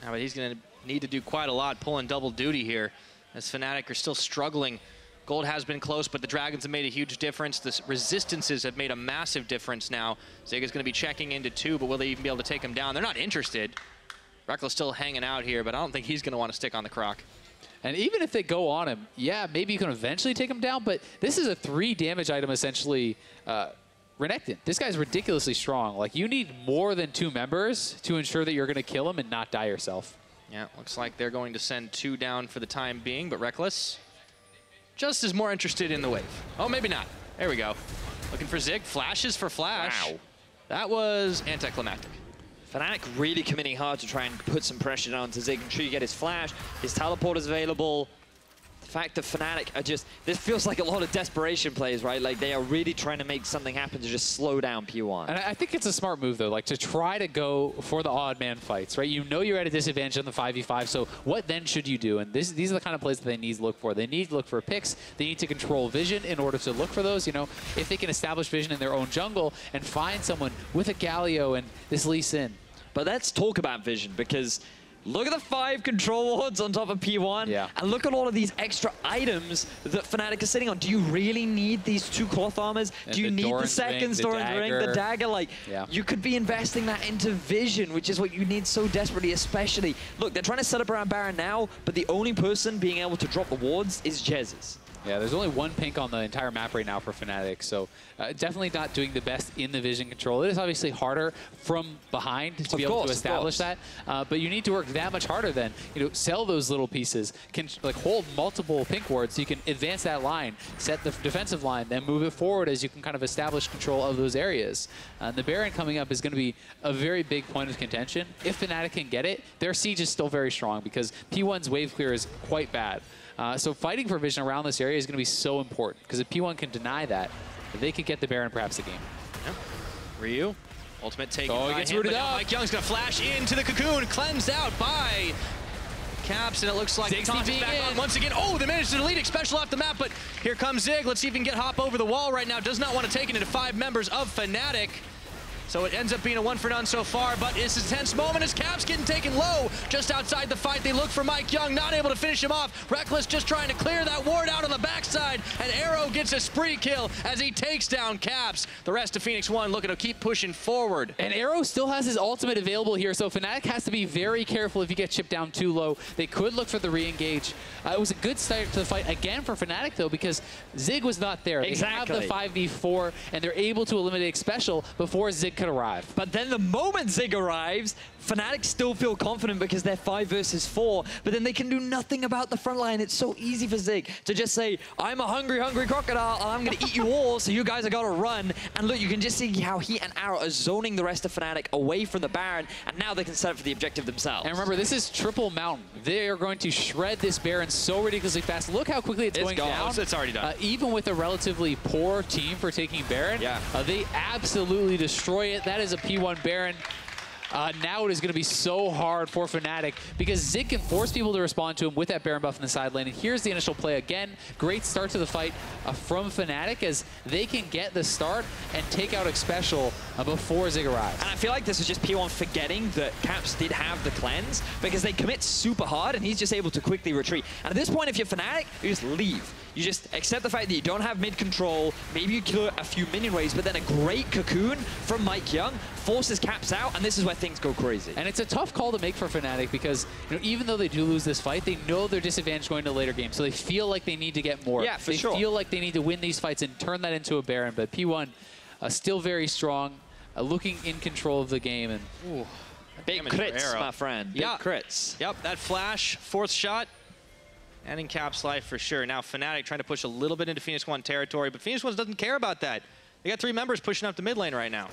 Yeah, but he's going to need to do quite a lot, pulling double duty here, as Fnatic are still struggling. Gold has been close, but the Dragons have made a huge difference. The resistances have made a massive difference now. Zig is going to be checking into 2, but will they even be able to take him down? They're not interested. Reckless still hanging out here, but I don't think he's going to want to stick on the Croc. And even if they go on him, yeah, maybe you can eventually take him down, but this is a 3 damage item, essentially, Renekton. This guy's ridiculously strong. Like, you need more than 2 members to ensure that you're going to kill him and not die yourself. Yeah, looks like they're going to send 2 down for the time being, but Reckless just is more interested in the wave. Oh, maybe not. There we go. Looking for Zig. Flashes for Flash. Wow. That was anticlimactic. Fnatic really committing hard to try and put some pressure down to Zig and sure you get his flash. His teleport is available. The fact that Fnatic are just, this feels like a lot of desperation plays, right? Like they are really trying to make something happen to just slow down P1. And I think it's a smart move though, like to try to go for the odd man fights, right? You know you're at a disadvantage on the 5v5, so what then should you do? And these are the kind of plays that they need to look for. They need to look for picks. They need to control vision in order to look for those. You know, if they can establish vision in their own jungle and find someone with a Galio and this Lee Sin. But let's talk about vision, because look at the 5 control wards on top of P1, and look at all of these extra items that Fnatic is sitting on. Do you really need these 2 cloth armors? And do you need the second Doran's ring, the dagger? Like, you could be investing that into vision, which is what you need so desperately, especially. Look, they're trying to set up around Baron now, but the only person being able to drop the wards is Jez's. Yeah, there's only 1 pink on the entire map right now for Fnatic, so definitely not doing the best in the vision control. It is obviously harder from behind to be able to establish that, but you need to work that much harder then. You know, sell those little pieces, can like hold multiple pink wards so you can advance that line, set the defensive line, then move it forward as you can kind of establish control of those areas. The Baron coming up is going to be a very big point of contention. If Fnatic can get it, their siege is still very strong because P1's wave clear is quite bad. So fighting for vision around this area is going to be so important, because if P1 can deny that, they could get the Baron perhaps a game. Yeah. Ryu, ultimate taken by he gets him, rooted but up. Mike Young's going to flash into the cocoon, cleansed out by Caps, and it looks like Tom's back on once again. Oh, they managed to delete Xpecial off the map, but here comes Zig. Let's see if he can get hop over the wall right now. Does not want to take it into 5 members of Fnatic. So it ends up being a 1-for-none so far, but it's a tense moment as Caps getting taken low just outside the fight. They look for Mike Young, not able to finish him off. Reckless just trying to clear that ward out on the backside, and Arrow gets a spree kill as he takes down Caps. The rest of Phoenix One looking to keep pushing forward. And Arrow still has his ultimate available here, so Fnatic has to be very careful if you get chipped down too low. They could look for the re-engage. It was a good start to the fight again for Fnatic though, because Zig was not there. Exactly. They have the 5v4, and they're able to eliminate Xpecial before Zig could arrive. But then the moment Zig arrives, Fnatic still feel confident because they're 5 versus 4, but then they can do nothing about the front line. It's so easy for Zig to just say, I'm a hungry, hungry crocodile, and I'm going to eat you all, so you guys are going to run. And look, you can just see how he and Arrow are zoning the rest of Fnatic away from the Baron, and now they can set up for the objective themselves. And remember, this is triple mountain. They are going to shred this Baron so ridiculously fast. Look how quickly it's going down. It's already done. Even with a relatively poor team for taking Baron, they absolutely destroy it. That is a P1 Baron. now it is going to be so hard for Fnatic because Zig can force people to respond to him with that Baron buff in the side lane. And here's the initial play again. Great start to the fight from Fnatic as they can get the start and take out Xpecial before Zig arrives. And I feel like this is just P1 forgetting that Caps did have the cleanse because they commit super hard and he's just able to quickly retreat. And at this point, if you're Fnatic, you just leave. You just accept the fact that you don't have mid control. Maybe you kill a few minion waves, but then a great cocoon from Mike Young forces Caps out, and this is where things go crazy. And it's a tough call to make for Fnatic because even though they do lose this fight, they know they're disadvantaged going to later games, so they feel like they need to get more. Yeah, for sure. They feel like they need to win these fights and turn that into a Baron, but P1 still very strong, looking in control of the game. And ooh, big crits, my friend. Big crits. Yep, that flash, fourth shot. And in Cap's life for sure. Now Fnatic trying to push a little bit into Phoenix One territory, but Phoenix One doesn't care about that. They got 3 members pushing up the mid lane right now.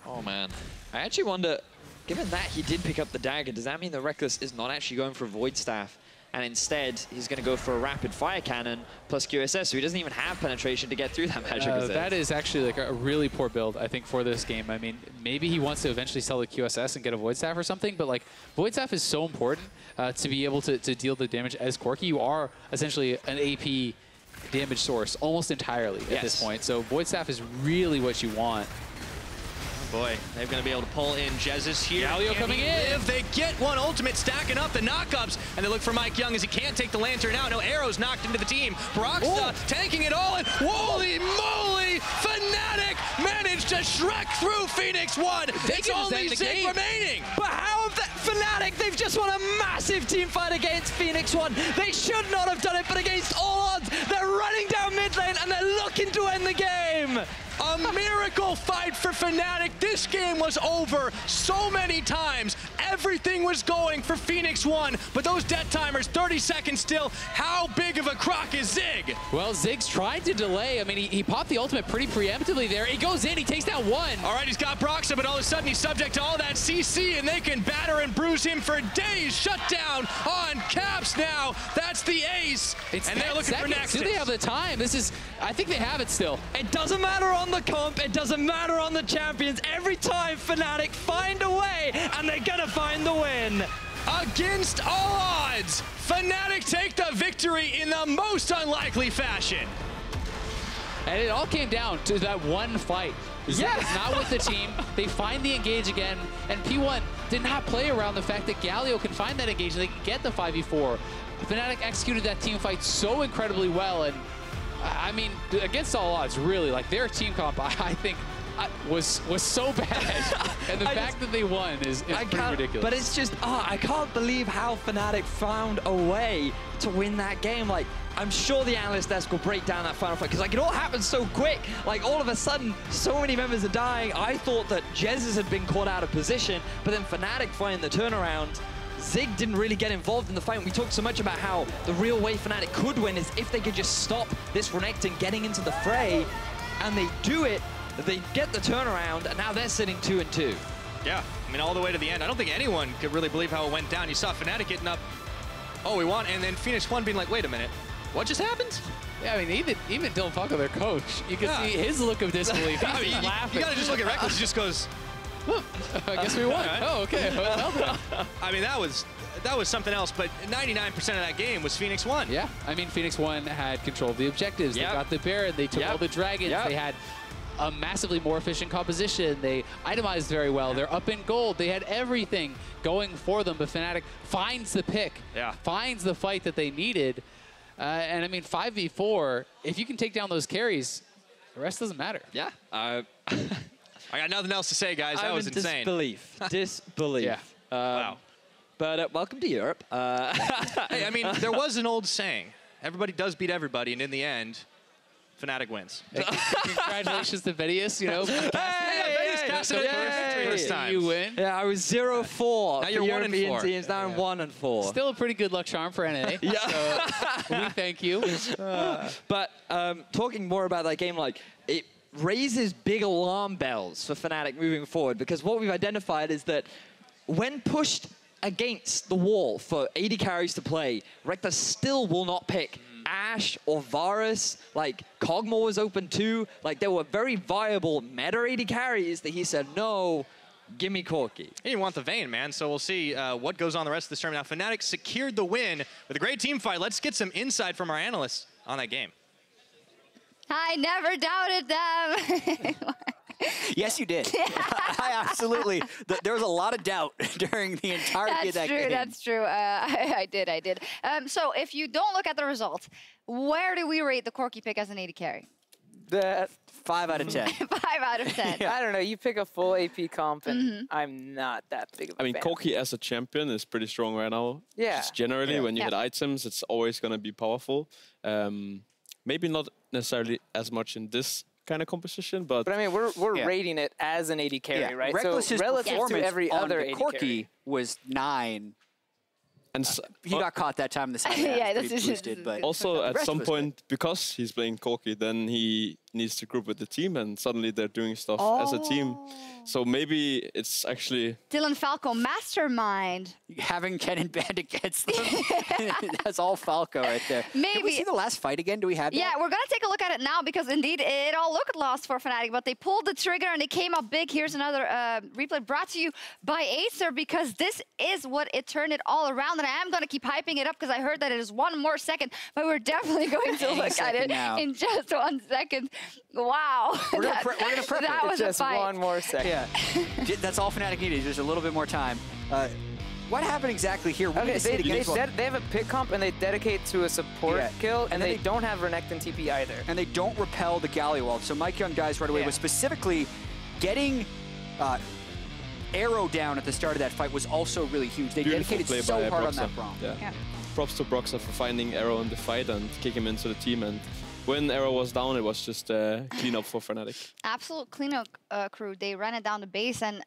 Oh man. I actually wonder, given that he did pick up the dagger, does that mean that Reckless is not actually going for a Void Staff? And instead, he's going to go for a rapid fire cannon plus QSS, so he doesn't even have penetration to get through that magic resist. That is actually like a really poor build, I think, for this game. I mean, maybe he wants to eventually sell the QSS and get a Void Staff or something, but like Void Staff is so important to be able to deal the damage as Corki. You are essentially an AP damage source almost entirely at this point, so Void Staff is really what you want. Boy, they're going to be able to pull in Jezzus here. Galio coming in. They get one ultimate, stacking up the knockups, and they look for Mike Young as he can't take the lantern out. No arrows knocked into the team. Broxta tanking it all, and holy moly, Fnatic managed to Shrek through Phoenix One. It's only Zig remaining. But how have Fnatic, they've just won a massive team fight against Phoenix One. They should not have done it, but against all odds, they're running down mid lane, and they're looking to end the game. A miracle fight for Fnatic. This game was over so many times. Everything was going for Phoenix One, but those death timers, 30 seconds still. How big of a crock is Zig? Well, Zig's tried to delay. I mean, he popped the ultimate pretty preemptively there. He goes in, he takes down one. All right, he's got Broxta, but all of a sudden he's subject to all that CC, and they can batter and bruise him for days. Shut down on Caps now. That's the ace, and they're looking for Nexus. Do they have the time? This is, I think they have it still. It doesn't matter on the comp, it doesn't matter on the champions. Every time Fnatic find a way, and they're gonna find the win. Against all odds, Fnatic take the victory in the most unlikely fashion. And it all came down to that one fight. Zig is not with the team. They find the engage again, and P1 did not play around the fact that Galio can find that engage and they can get the 5v4. Fnatic executed that team fight so incredibly well, and I mean, against all odds, really, like their team comp, I think, was so bad. And the fact that they won is pretty ridiculous. But it's just, I can't believe how Fnatic found a way to win that game. Like, I'm sure the analyst desk will break down that final fight because like it all happened so quick. Like all of a sudden, so many members are dying. I thought that Jezzus had been caught out of position, but then Fnatic find the turnaround. Zig didn't really get involved in the fight. We talked so much about how the real way Fnatic could win is if they could just stop this Renekton getting into the fray, and they do it, they get the turnaround, and now they're sitting 2-2. Yeah, I mean, all the way to the end. I don't think anyone could really believe how it went down. You saw Fnatic getting up, oh, we won, and then Phoenix One being like, wait a minute, what just happened? Yeah, I mean, even Dylan Falco, their coach, you can see his look of disbelief. He's I mean, laughing. You gotta just look at Reckless, he just goes, I guess we won. Right. Oh, okay. I mean, that was something else, but 99% of that game was Phoenix One. Yeah, I mean, Phoenix One had control of the objectives. They got the Baron, they took all the dragons, they had a massively more efficient composition, they itemized very well, they're up in gold, they had everything going for them, but Fnatic finds the pick, finds the fight that they needed, and I mean, 5v4, if you can take down those carries, the rest doesn't matter. Yeah. I got nothing else to say, guys. That was insane. Disbelief. Yeah. Wow. But welcome to Europe. Hey, I mean, there was an old saying. Everybody does beat everybody, and in the end, Fnatic wins. Congratulations to Vedius, you know. Vedius cast it victory this time. You win. Yeah, I was 0-4 now you're European 1-4. teams. Now I'm 1-4. Still a pretty good luck charm for NA. So we thank you. But talking more about that game, like, it raises big alarm bells for Fnatic moving forward, because what we've identified is that when pushed against the wall for 80 carries to play, Rector still will not pick Ashe or Varus. Like, Kog'Maw was open too. Like, there were very viable meta 80 carries that he said, no, Give me Corki. You want the Vayne, man. So we'll see what goes on the rest of this tournament. Now, Fnatic secured the win with a great team fight. Let's get some insight from our analysts on that game. I never doubted them. Yes, you did. I absolutely. There was a lot of doubt during the entirety of that game. That's true. I did. So if you don't look at the result, where do we rate the Corki pick as an AD carry? 5 out of 10. 5 out of 10. I don't know. You pick a full AP comp, and I'm not that big of a fan. Corki as a champion is pretty strong right now. Yeah. Just generally, when you hit items, it's always going to be powerful. Maybe not necessarily as much in this kind of composition, but I mean, we're rating it as an AD carry, right? Reckless's so relative performance to every on other the AD Corki carry was 9. And he got caught that time in the second half. Yeah, pretty this boosted, is but also at rest some was point, because he's playing Corki, then he needs to group with the team, and suddenly they're doing stuff as a team. So maybe it's actually... Dylan Falco, mastermind. having Kennen banned against them. That's all Falco right there. Maybe. Can we see the last fight again? Do we have that? Yeah, we're going to take a look at it now because indeed it all looked lost for Fnatic, but they pulled the trigger and they came up big. Here's another replay brought to you by Acer because this is what it turned it all around. And I am going to keep hyping it up because I heard that it is 1 more second, but we're definitely going to look at it in just 1 second. Wow. We're going to prep that it. was just a fight. 1 more second. Yeah. That's all Fnatic needed, just a little bit more time. What happened exactly here? Okay, they have a pick comp and they dedicate to a support kill, and they don't have Renekton TP either. And they don't repel the Galio Wall. So Mike Young dies right away, but specifically getting Arrow down at the start of that fight was also really huge. They dedicated so hard on that Braum. Yeah. Props to Broxah for finding Arrow in the fight and kick him into the team. And when Arrow was down, it was just clean up for Fnatic. Absolute cleanup crew. They ran it down the base, and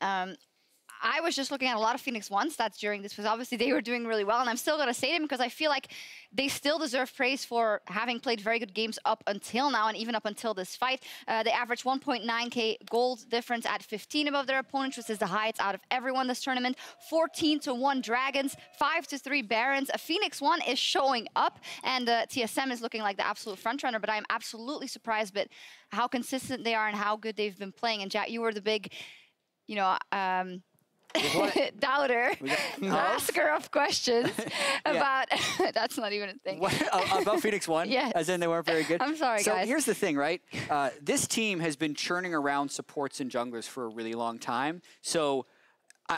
I was just looking at a lot of Phoenix One stats during this because obviously they were doing really well, and I'm still going to say them because I feel like they still deserve praise for having played very good games up until now and even up until this fight. They averaged 1.9k gold difference at 15 above their opponents, which is the highest out of everyone this tournament. 14-1 Dragons, 5-3 Barons. Phoenix One is showing up, and TSM is looking like the absolute frontrunner, but I'm absolutely surprised by how consistent they are and how good they've been playing. And Jack, you were the big, you know, doubter, asker of questions about, that's not even a thing. About Phoenix One? Yes. As in they weren't very good? I'm sorry, guys. So here's the thing, right? This team has been churning around supports and junglers for a really long time. So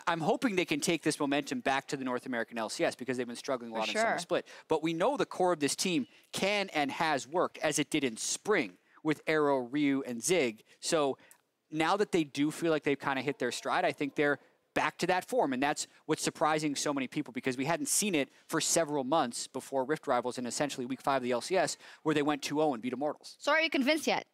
I'm hoping they can take this momentum back to the North American LCS because they've been struggling a lot in Summer Split. But we know the core of this team can and has worked as it did in spring with Arrow, Ryu, and Zig. So now that they do feel like they've kind of hit their stride, I think they're back to that form, and that's what's surprising so many people because we hadn't seen it for several months before Rift Rivals in essentially week 5 of the LCS where they went 2-0 and beat Immortals. So are you convinced yet?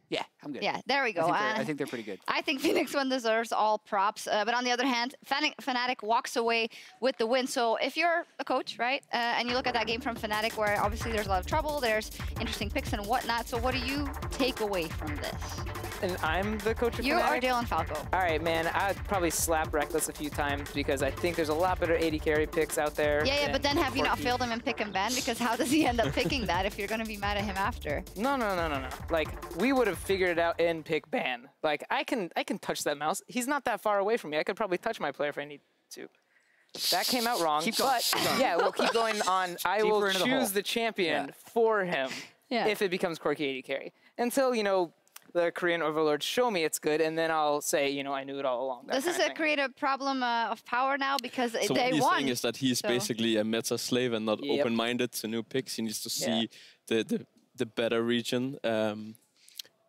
Yeah, I'm good. Yeah, there we go. I think they're pretty good. I think Phoenix One deserves all props. But on the other hand, Fnatic walks away with the win. So if you're a coach, right, and you look at that game from Fnatic where obviously there's a lot of trouble, there's interesting picks and whatnot. So what do you take away from this? And I'm the coach of You Fnatic? are Dylan Falco. All right, man. I'd probably slap Reckless a few times because I think there's a lot better AD carry picks out there. Yeah, but then have you not failed him and pick him ban? Because how does he end up picking that if you're going to be mad at him after? No. Like, we would have figured it out in pick ban. Like, I can touch that mouse. He's not that far away from me. I could probably touch my player if I need to. That came out wrong. Keep going. Yeah, we'll keep going on. I will choose the champion for him if it becomes Corki AD carry. Until, you know, the Korean overlords show me it's good, and then I'll say, you know, I knew it all along. This is create a problem of power now because so they what he's won. saying is that he's basically a meta slave and not open-minded to new picks. He needs to see the better region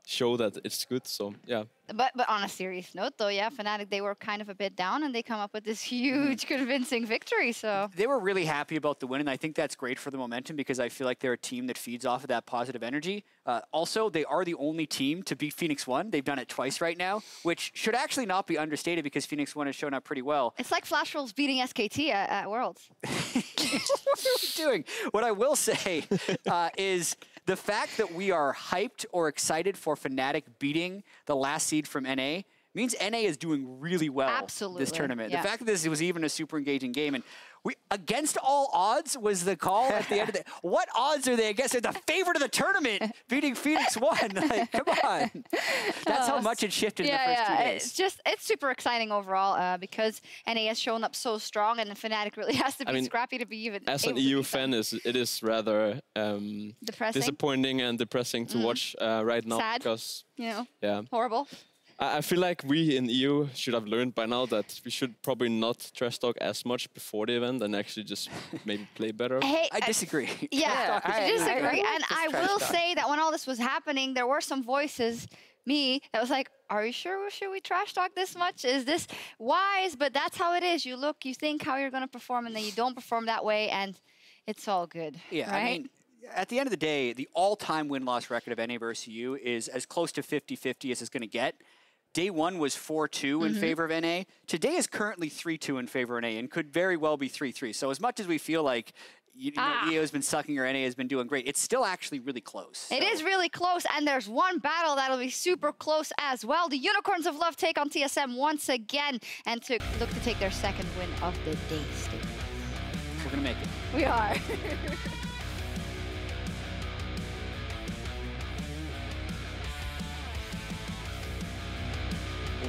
show that it's good. So yeah. But on a serious note, though, yeah, Fnatic, they were kind of a bit down, and they come up with this huge, convincing victory. So they were really happy about the win, and I think that's great for the momentum because I feel like they're a team that feeds off of that positive energy. Also, they are the only team to beat Phoenix One. They've done it twice right now, which should actually not be understated because Phoenix One has shown up pretty well. It's like Flash Wolves beating SKT at Worlds. What are we doing? What I will say is the fact that we are hyped or excited for Fnatic beating the last seed from NA means NA is doing really well this tournament. The fact that this was even a super engaging game, and Against all odds was the call at the end of the. What odds are they against? They're the favorite of the tournament, beating Phoenix 1. Like, come on. That's how much it shifted in the first 2 days. It's super exciting overall because NA has shown up so strong, and Fnatic really has to be scrappy to be even. As an EU fan, it is rather disappointing and depressing to watch right now. Sad. Because yeah, horrible. I feel like we in EU should have learned by now that we should probably not trash talk as much before the event and actually just maybe play better. Hey, I disagree. Yeah, I disagree. And I will say that when all this was happening, there were some voices, me, that was like, are you sure should we trash talk this much? Is this wise? But that's how it is. You look, you think how you're going to perform, and then you don't perform that way, and it's all good. Yeah, right? I mean, at the end of the day, the all-time win-loss record of NA versus EU is as close to 50-50 as it's going to get. Day 1 was 4-2 in favor of NA. Today is currently 3-2 in favor of NA and could very well be 3-3. So as much as we feel like EO has been sucking or NA has been doing great, it's still actually really close. So. It is really close, and there's one battle that'll be super close as well. The Unicorns of Love take on TSM once again and to look to take their second win of the day. We're going to make it. We are.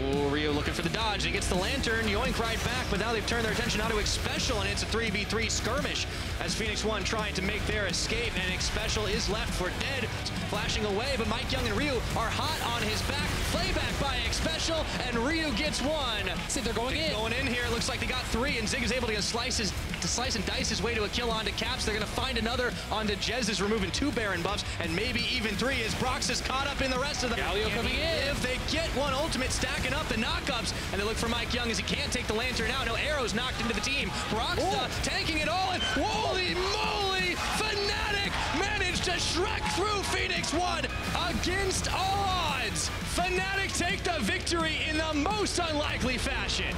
Oh, Rio looking for the dodge. He gets the lantern, yoink right back, but now they've turned their attention onto Xpecial, and it's a 3v3 skirmish as Phoenix 1 trying to make their escape, and Xpecial is left for dead, flashing away, but Mike Young and Ryu are hot on his back. Playback by Xpecial, and Ryu gets one. See, they're going in. Going in here, it looks like they got 3, and Zig is able to slice and dice his way to a kill onto Caps. They're going to find another onto Jez, removing 2 Baron buffs, and maybe even 3 as Brox is caught up in the rest of them. Galio coming in. If they get one ultimate, stacking up the knockups, and they look for Mike Young as he can't take the lantern out. No arrows knocked into the team. Broxta tanking it all, and holy moly, Fnatic managed to Shrek through Phoenix 1 against all odds. Fnatic take the victory in the most unlikely fashion.